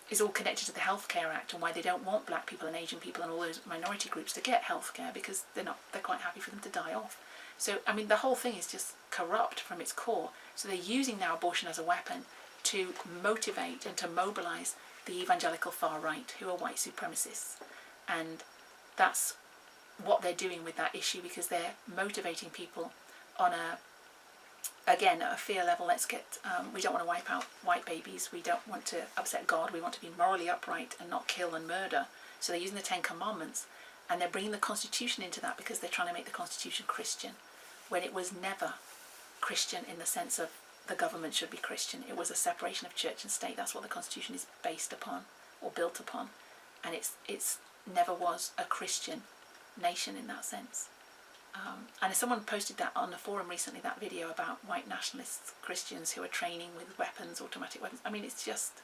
it's all connected to the Healthcare Act, and why they don't want black people and Asian people and all those minority groups to get healthcare, because they're quite happy for them to die off. So, I mean, the whole thing is just corrupt from its core. So they're using now abortion as a weapon to motivate and to mobilise the evangelical far right, who are white supremacists. And that's what they're doing with that issue, because they're motivating people on a fear level. We don't want to wipe out white babies. We don't want to upset God. We want to be morally upright and not kill and murder. So they're using the Ten Commandments, and they're bringing the Constitution into that, because they're trying to make the Constitution Christian, when it was never Christian in the sense of the government should be Christian. It was a separation of church and state. That's what the Constitution is based upon or built upon, and it's never was a Christian nation in that sense. And someone posted that on the forum recently, that video about white nationalist Christians who are training with weapons, automatic weapons. I mean, it's just,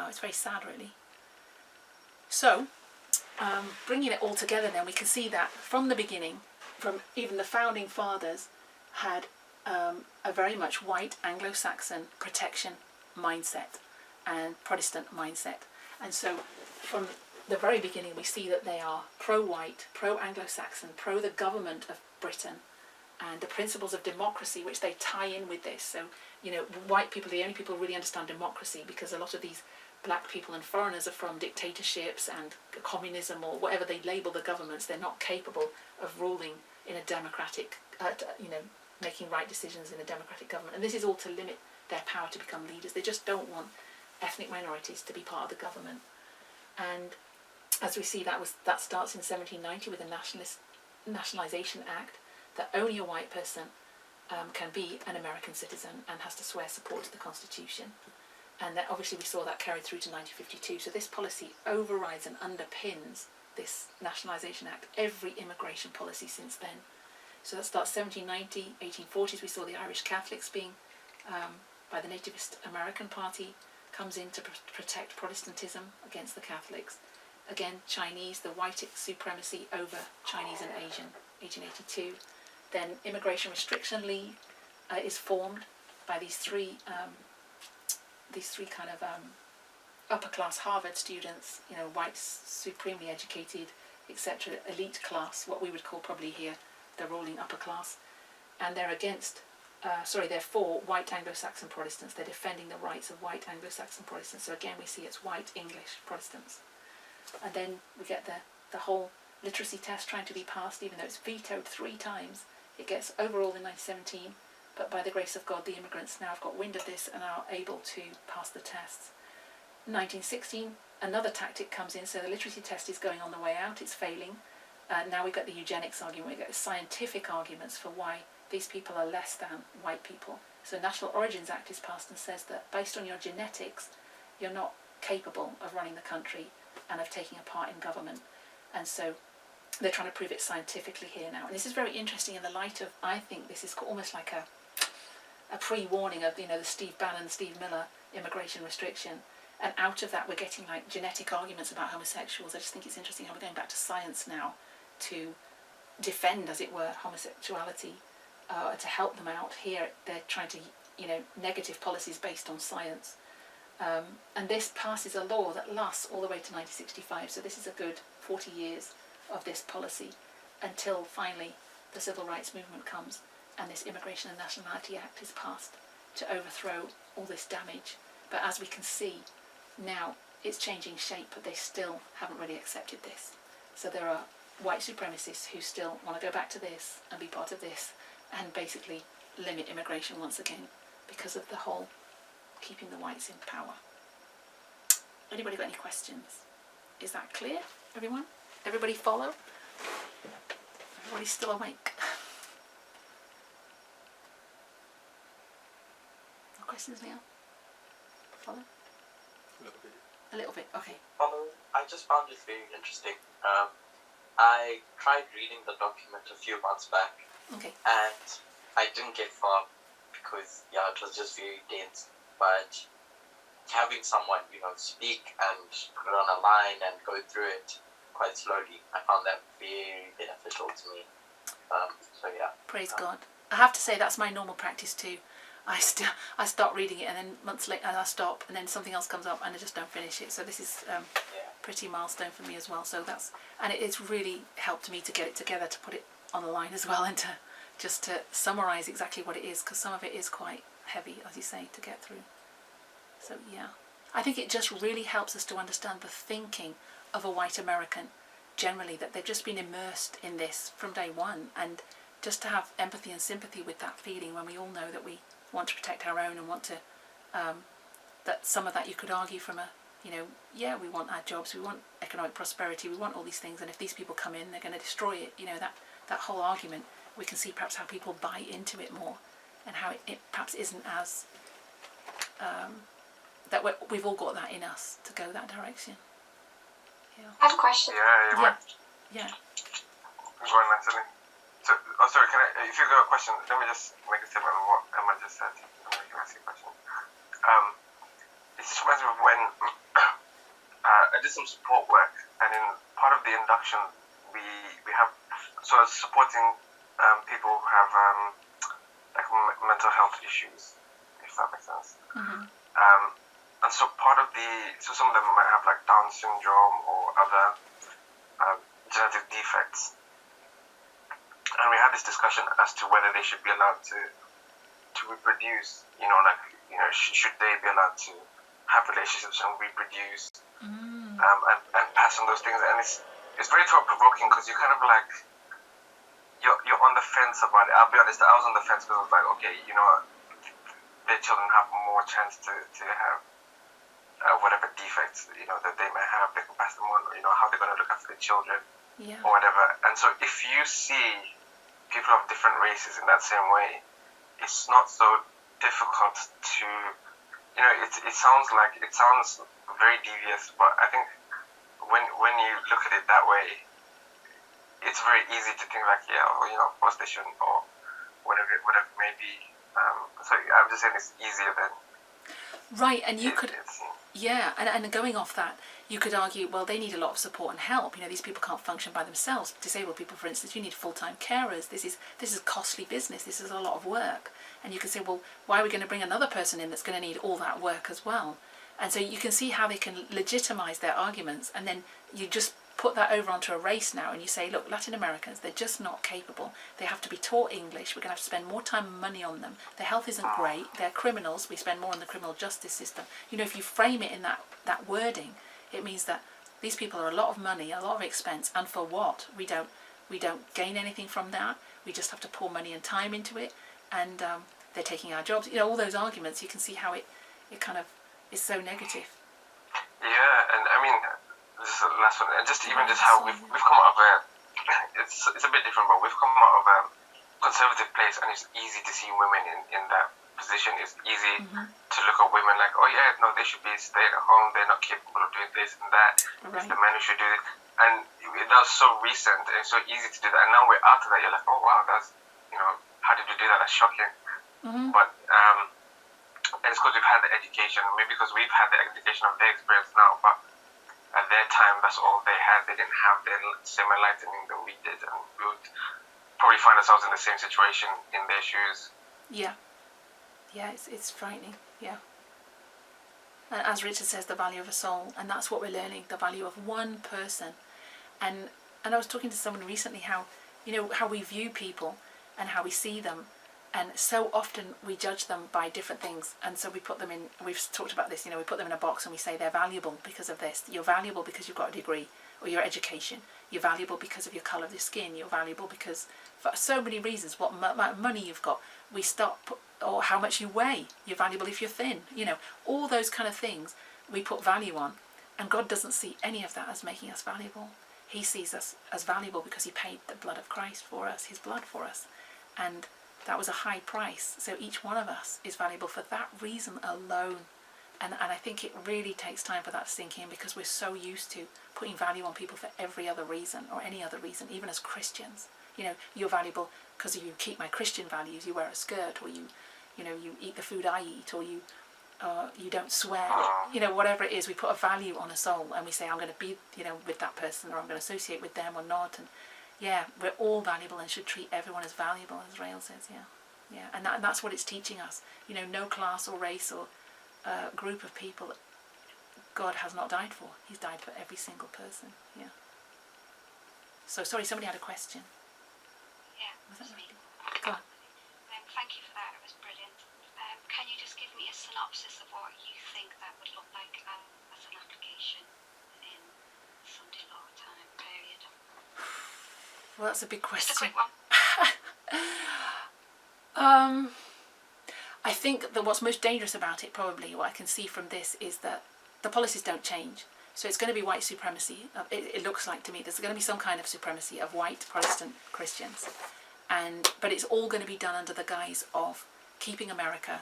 it's very sad, really. So, bringing it all together then, we can see that from the beginning, from even the founding fathers, had a very much white Anglo-Saxon protection mindset and Protestant mindset. And so from the very beginning we see that they are pro-white, pro-Anglo-Saxon, pro the government of Britain, and the principles of democracy, which they tie in with this. So, you know, white people are the only people who really understand democracy, because a lot of these black people and foreigners are from dictatorships and communism or whatever they label the governments. They're not capable of ruling in a democratic, making right decisions in a democratic government. And this is all to limit their power to become leaders. They just don't want ethnic minorities to be part of the government. And as we see, that starts in 1790 with the Nationalisation Act, that only a white person can be an American citizen and has to swear support to the Constitution. And that obviously we saw that carried through to 1952. So this policy overrides and underpins this Nationalisation Act, every immigration policy since then. So that starts 1790, 1840s, we saw the Irish Catholics being, by the Nativist American Party, comes in to protect Protestantism against the Catholics. Again, Chinese, the white supremacy over Chinese and Asian, 1882. Then Immigration Restriction League is formed by these three kind of upper class Harvard students, you know, white, supremely educated, etc., elite class, what we would call probably here the ruling upper class, and they're they're for white Anglo-Saxon Protestants. They're defending the rights of white Anglo-Saxon Protestants. So again, we see it's white English Protestants. And then we get the whole literacy test trying to be passed, even though it's vetoed 3 times. It gets overruled in 1917, but by the grace of God, the immigrants now have got wind of this and are able to pass the tests. 1916, another tactic comes in, so the literacy test is going on the way out, it's failing. Now we've got the eugenics argument, we've got the scientific arguments for why these people are less than white people. So the National Origins Act is passed and says that based on your genetics, you're not capable of running the country and of taking a part in government. And so they're trying to prove it scientifically here now. And this is very interesting in the light of, I think this is almost like a pre-warning of, you know, the Steve Bannon, Steve Miller immigration restriction. And out of that we're getting like genetic arguments about homosexuals. I just think it's interesting how we're going back to science now to defend, as it were, homosexuality, to help them out. Here they're trying to, you know, negative policies based on science. And this passes a law that lasts all the way to 1965. So this is a good 40 years of this policy until finally the Civil Rights Movement comes and this Immigration and Nationality Act is passed to overthrow all this damage. But as we can see now, it's changing shape, but they still haven't really accepted this. So there are white supremacists who still want to go back to this and be part of this and basically limit immigration once again because of the whole keeping the whites in power. Anybody got any questions? Is that clear, everyone? Everybody follow? Everybody's still awake? questions, Neil? Follow? A little bit. A little bit, okay. I just found it very interesting. I tried reading the document a few months back, Okay. and I didn't get far because it was just very dense. But having someone speak and put it on a line and go through it quite slowly, I found that very beneficial to me. So yeah. Praise God. I have to say that's my normal practice too. I start reading it and then months later I stop and then something else comes up and I just don't finish it. So this is pretty milestone for me as well. So it's really helped me to get it together, to put it on the line as well, and to just to summarise exactly what it is, because some of it is quite heavy, as you say, to get through. So yeah, I think it just really helps us to understand the thinking of a white American generally, that they've just been immersed in this from day one, and just to have empathy and sympathy with that feeling when we all know that we want to protect our own and want to, that some of that you could argue from we want our jobs, we want economic prosperity, we want all these things, and if these people come in, they're going to destroy it. That whole argument, we can see perhaps how people buy into it more, and how it perhaps isn't as, that we've all got that in us to go that direction. Yeah. I have a question. Yeah. Go on, Natalie. So, sorry, if you got a question, let me just make a statement on what Emma just said. I'm going to ask you a question. It just reminds me of when I did some support work, and in part of the induction, we have, so I was supporting people who have like mental health issues, if that makes sense. Mm-hmm. And so so some of them might have like Down syndrome or other genetic defects. And we had this discussion as to whether they should be allowed to reproduce, should they be allowed to have relationships and reproduce, and pass on those things. And it's very thought-provoking, because you're kind of like, you're on the fence about it. I'll be honest, I was on the fence because I was like, okay, their children have more chance to have whatever defects, that they may have, they can pass them on, how they're going to look after their children, or whatever. And so if you see people of different races in that same way, it's not so difficult to, it sounds very devious, but I think when you look at it that way, it's very easy to think like, of course they shouldn't, or whatever it may be. So I'm just saying it's easier than... Right, and you could... Yeah, and going off that, you could argue, well, they need a lot of support and help. These people can't function by themselves. Disabled people, for instance, you need full-time carers. This is costly business. This is a lot of work. And you can say, well, why are we going to bring another person in that's going to need all that work as well? And so you can see how they can legitimize their arguments, and then you just put that over onto a race now, and you say, look, Latin Americans, they're just not capable. They have to be taught English. We're going to have to spend more time and money on them. Their health isn't great. They're criminals. We spend more on the criminal justice system. If you frame it in that wording, it means that these people are a lot of money, a lot of expense, and for what? We don't gain anything from that. We just have to pour money and time into it, and they're taking our jobs. All those arguments, you can see how it kind of is so negative. Yeah, and I mean, this is the last one, and just how we've come out of it's a bit different, but we've come out of a conservative place, and it's easy to see women in that position. It's easy to look at women like, oh yeah, no, they should be staying at home, they're not capable of doing this and that, it's the men who should do it. And that was so recent and so easy to do that, and now we're out of that. You're like, oh wow, that's, how did you do that? That's shocking. But and it's because we've had the education, maybe because we've had the education of their experience now, but at their time, that's all they had. They didn't have the same enlightening that we did, and we would probably find ourselves in the same situation in their shoes. Yeah, it's frightening. Yeah. And as Richard says, the value of a soul, and that's what we're learning, the value of one person. And I was talking to someone recently how we view people and how we see them. And so often we judge them by different things, and so we put them in, we've talked about this, we put them in a box and we say they're valuable because of this. You're valuable because you've got a degree, or your education. You're valuable because of your colour of your skin. You're valuable because, for so many reasons, what money you've got. We stop, or how much you weigh. You're valuable if you're thin. All those kind of things we put value on, and God doesn't see any of that as making us valuable. He sees us as valuable because he paid the blood of Christ for us, his blood for us. And That was a high price. So each one of us is valuable for that reason alone. And I think it really takes time for that to sink in, because we're so used to putting value on people for every other reason or any other reason, even as Christians. You know, you're valuable because you keep my Christian values, you wear a skirt, or you eat the food I eat, or you don't swear, you know, whatever it is, we put a value on a soul and we say, I'm going to be, you know, with that person, or I'm going to associate with them or not. And yeah, we're all valuable and should treat everyone as valuable, as Rael says. Yeah, and that's what it's teaching us. You know, no class or race or group of people that God has not died for. He's died for every single person. Yeah. So sorry, somebody had a question. Yeah, Was that me. right? Go on. Thank you for that. It was brilliant. Can you just give me a synopsis of what you think that would look like as an application in Sunday law time period? Well, that's a big question. Just a quick one. I think that what's most dangerous about it, probably, what I can see from this, is that the policies don't change. So it's going to be white supremacy. It looks like to me there's going to be some kind of supremacy of white Protestant Christians, but it's all going to be done under the guise of keeping America,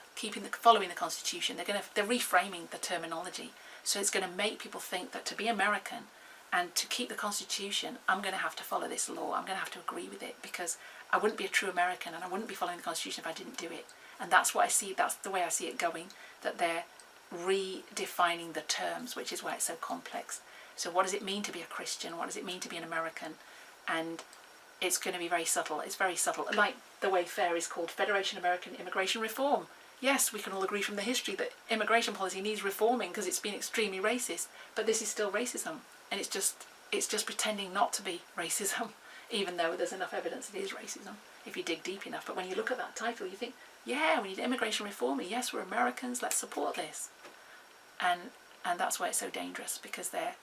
following the Constitution. They're reframing the terminology, so it's going to make people think that to be American and to keep the Constitution, I'm going to have to follow this law. I'm going to have to agree with it, because I wouldn't be a true American and I wouldn't be following the Constitution if I didn't do it. And that's what I see. That's the way I see it going. That they're redefining the terms, which is why it's so complex. So what does it mean to be a Christian? What does it mean to be an American? And it's going to be very subtle. It's very subtle. Like the way FAIR is called Federation American Immigration Reform. Yes, we can all agree from the history that immigration policy needs reforming because it's been extremely racist, but this is still racism. And it's just pretending not to be racism, even though there's enough evidence it is racism if you dig deep enough. But when you look at that title, you think, yeah, we need immigration reform. Yes, we're Americans. Let's support this. And that's why it's so dangerous, because they're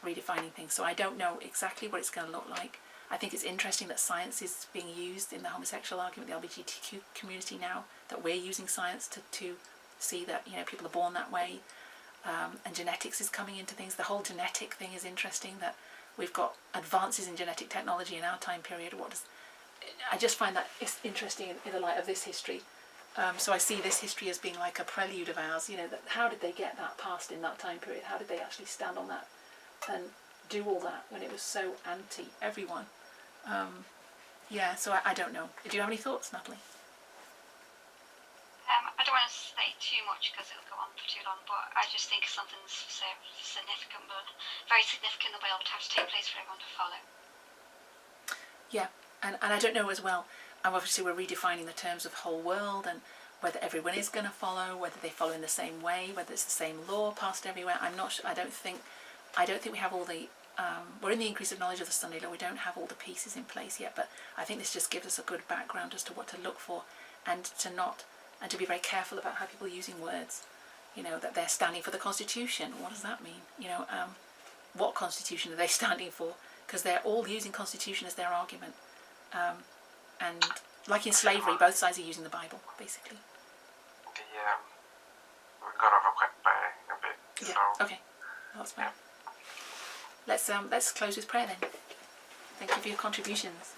redefining things. So I don't know exactly what it's going to look like. I think it's interesting that science is being used in the homosexual argument, the LGBTQ community now, that we're using science to see that, you know, people are born that way. And genetics is coming into things. The whole genetic thing is interesting, that we've got advances in genetic technology in our time period. I just find that it's interesting in the light of this history. So I see this history as being like a prelude of ours. You know, that how did they get that passed in that time period? How did they actually stand on that and do all that when it was so anti everyone? So I don't know. Do you have any thoughts, Natalie? I don't want to say too much because it'll go on for too long, but I just think something's significant, but very significant, that will have to take place for everyone to follow. Yeah, and I don't know as well. Obviously, we're redefining the terms of whole world and whether everyone is going to follow, whether they follow in the same way, whether it's the same law passed everywhere. I'm not sure. I don't think we have all the. We're in the increase of knowledge of the Sunday law. We don't have all the pieces in place yet, but I think this just gives us a good background as to what to look for, and to be very careful about how people are using words. You know, that they're standing for the Constitution. What does that mean? You know, what Constitution are they standing for? Because they're all using Constitution as their argument. And like in slavery, both sides are using the Bible, basically. We got overwhelmed by a bit. Yeah. So, Okay. Well, that's fine. Let's close with prayer then. Thank you for your contributions.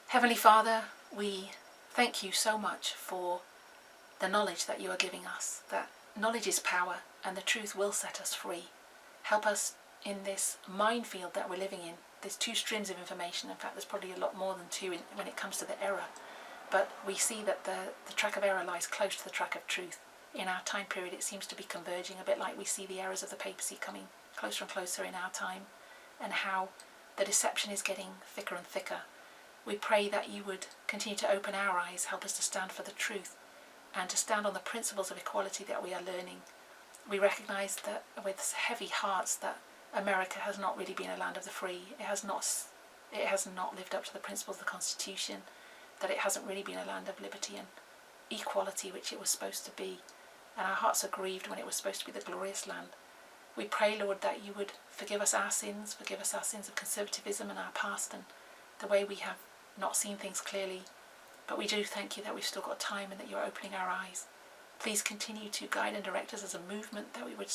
Heavenly Father, we thank you so much for the knowledge that you are giving us, that knowledge is power and the truth will set us free. Help us in this minefield that we're living in. There's two streams of information. In fact, there's probably a lot more than two when it comes to the error. But we see that the track of error lies close to the track of truth. In our time period, it seems to be converging, a bit like we see the errors of the papacy coming closer and closer in our time, and how the deception is getting thicker and thicker. We pray that you would continue to open our eyes, help us to stand for the truth, and to stand on the principles of equality that we are learning. We recognise that with heavy hearts that America has not really been a land of the free. It has not lived up to the principles of the Constitution, that it hasn't really been a land of liberty and equality, which it was supposed to be. And our hearts are grieved when it was supposed to be the glorious land. We pray, Lord, that you would forgive us our sins of conservatism and our past and the way we have not seen things clearly. But we do thank you that we've still got time and that you're opening our eyes. Please continue to guide and direct us as a movement, that we would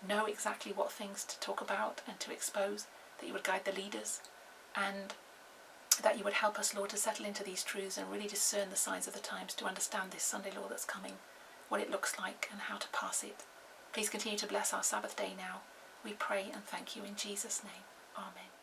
know exactly what things to talk about and to expose, that you would guide the leaders, and that you would help us, Lord, to settle into these truths and really discern the signs of the times, to understand this Sunday law that's coming, what it looks like and how to pass it. Please continue to bless our Sabbath day now. We pray and thank you in Jesus' name. Amen.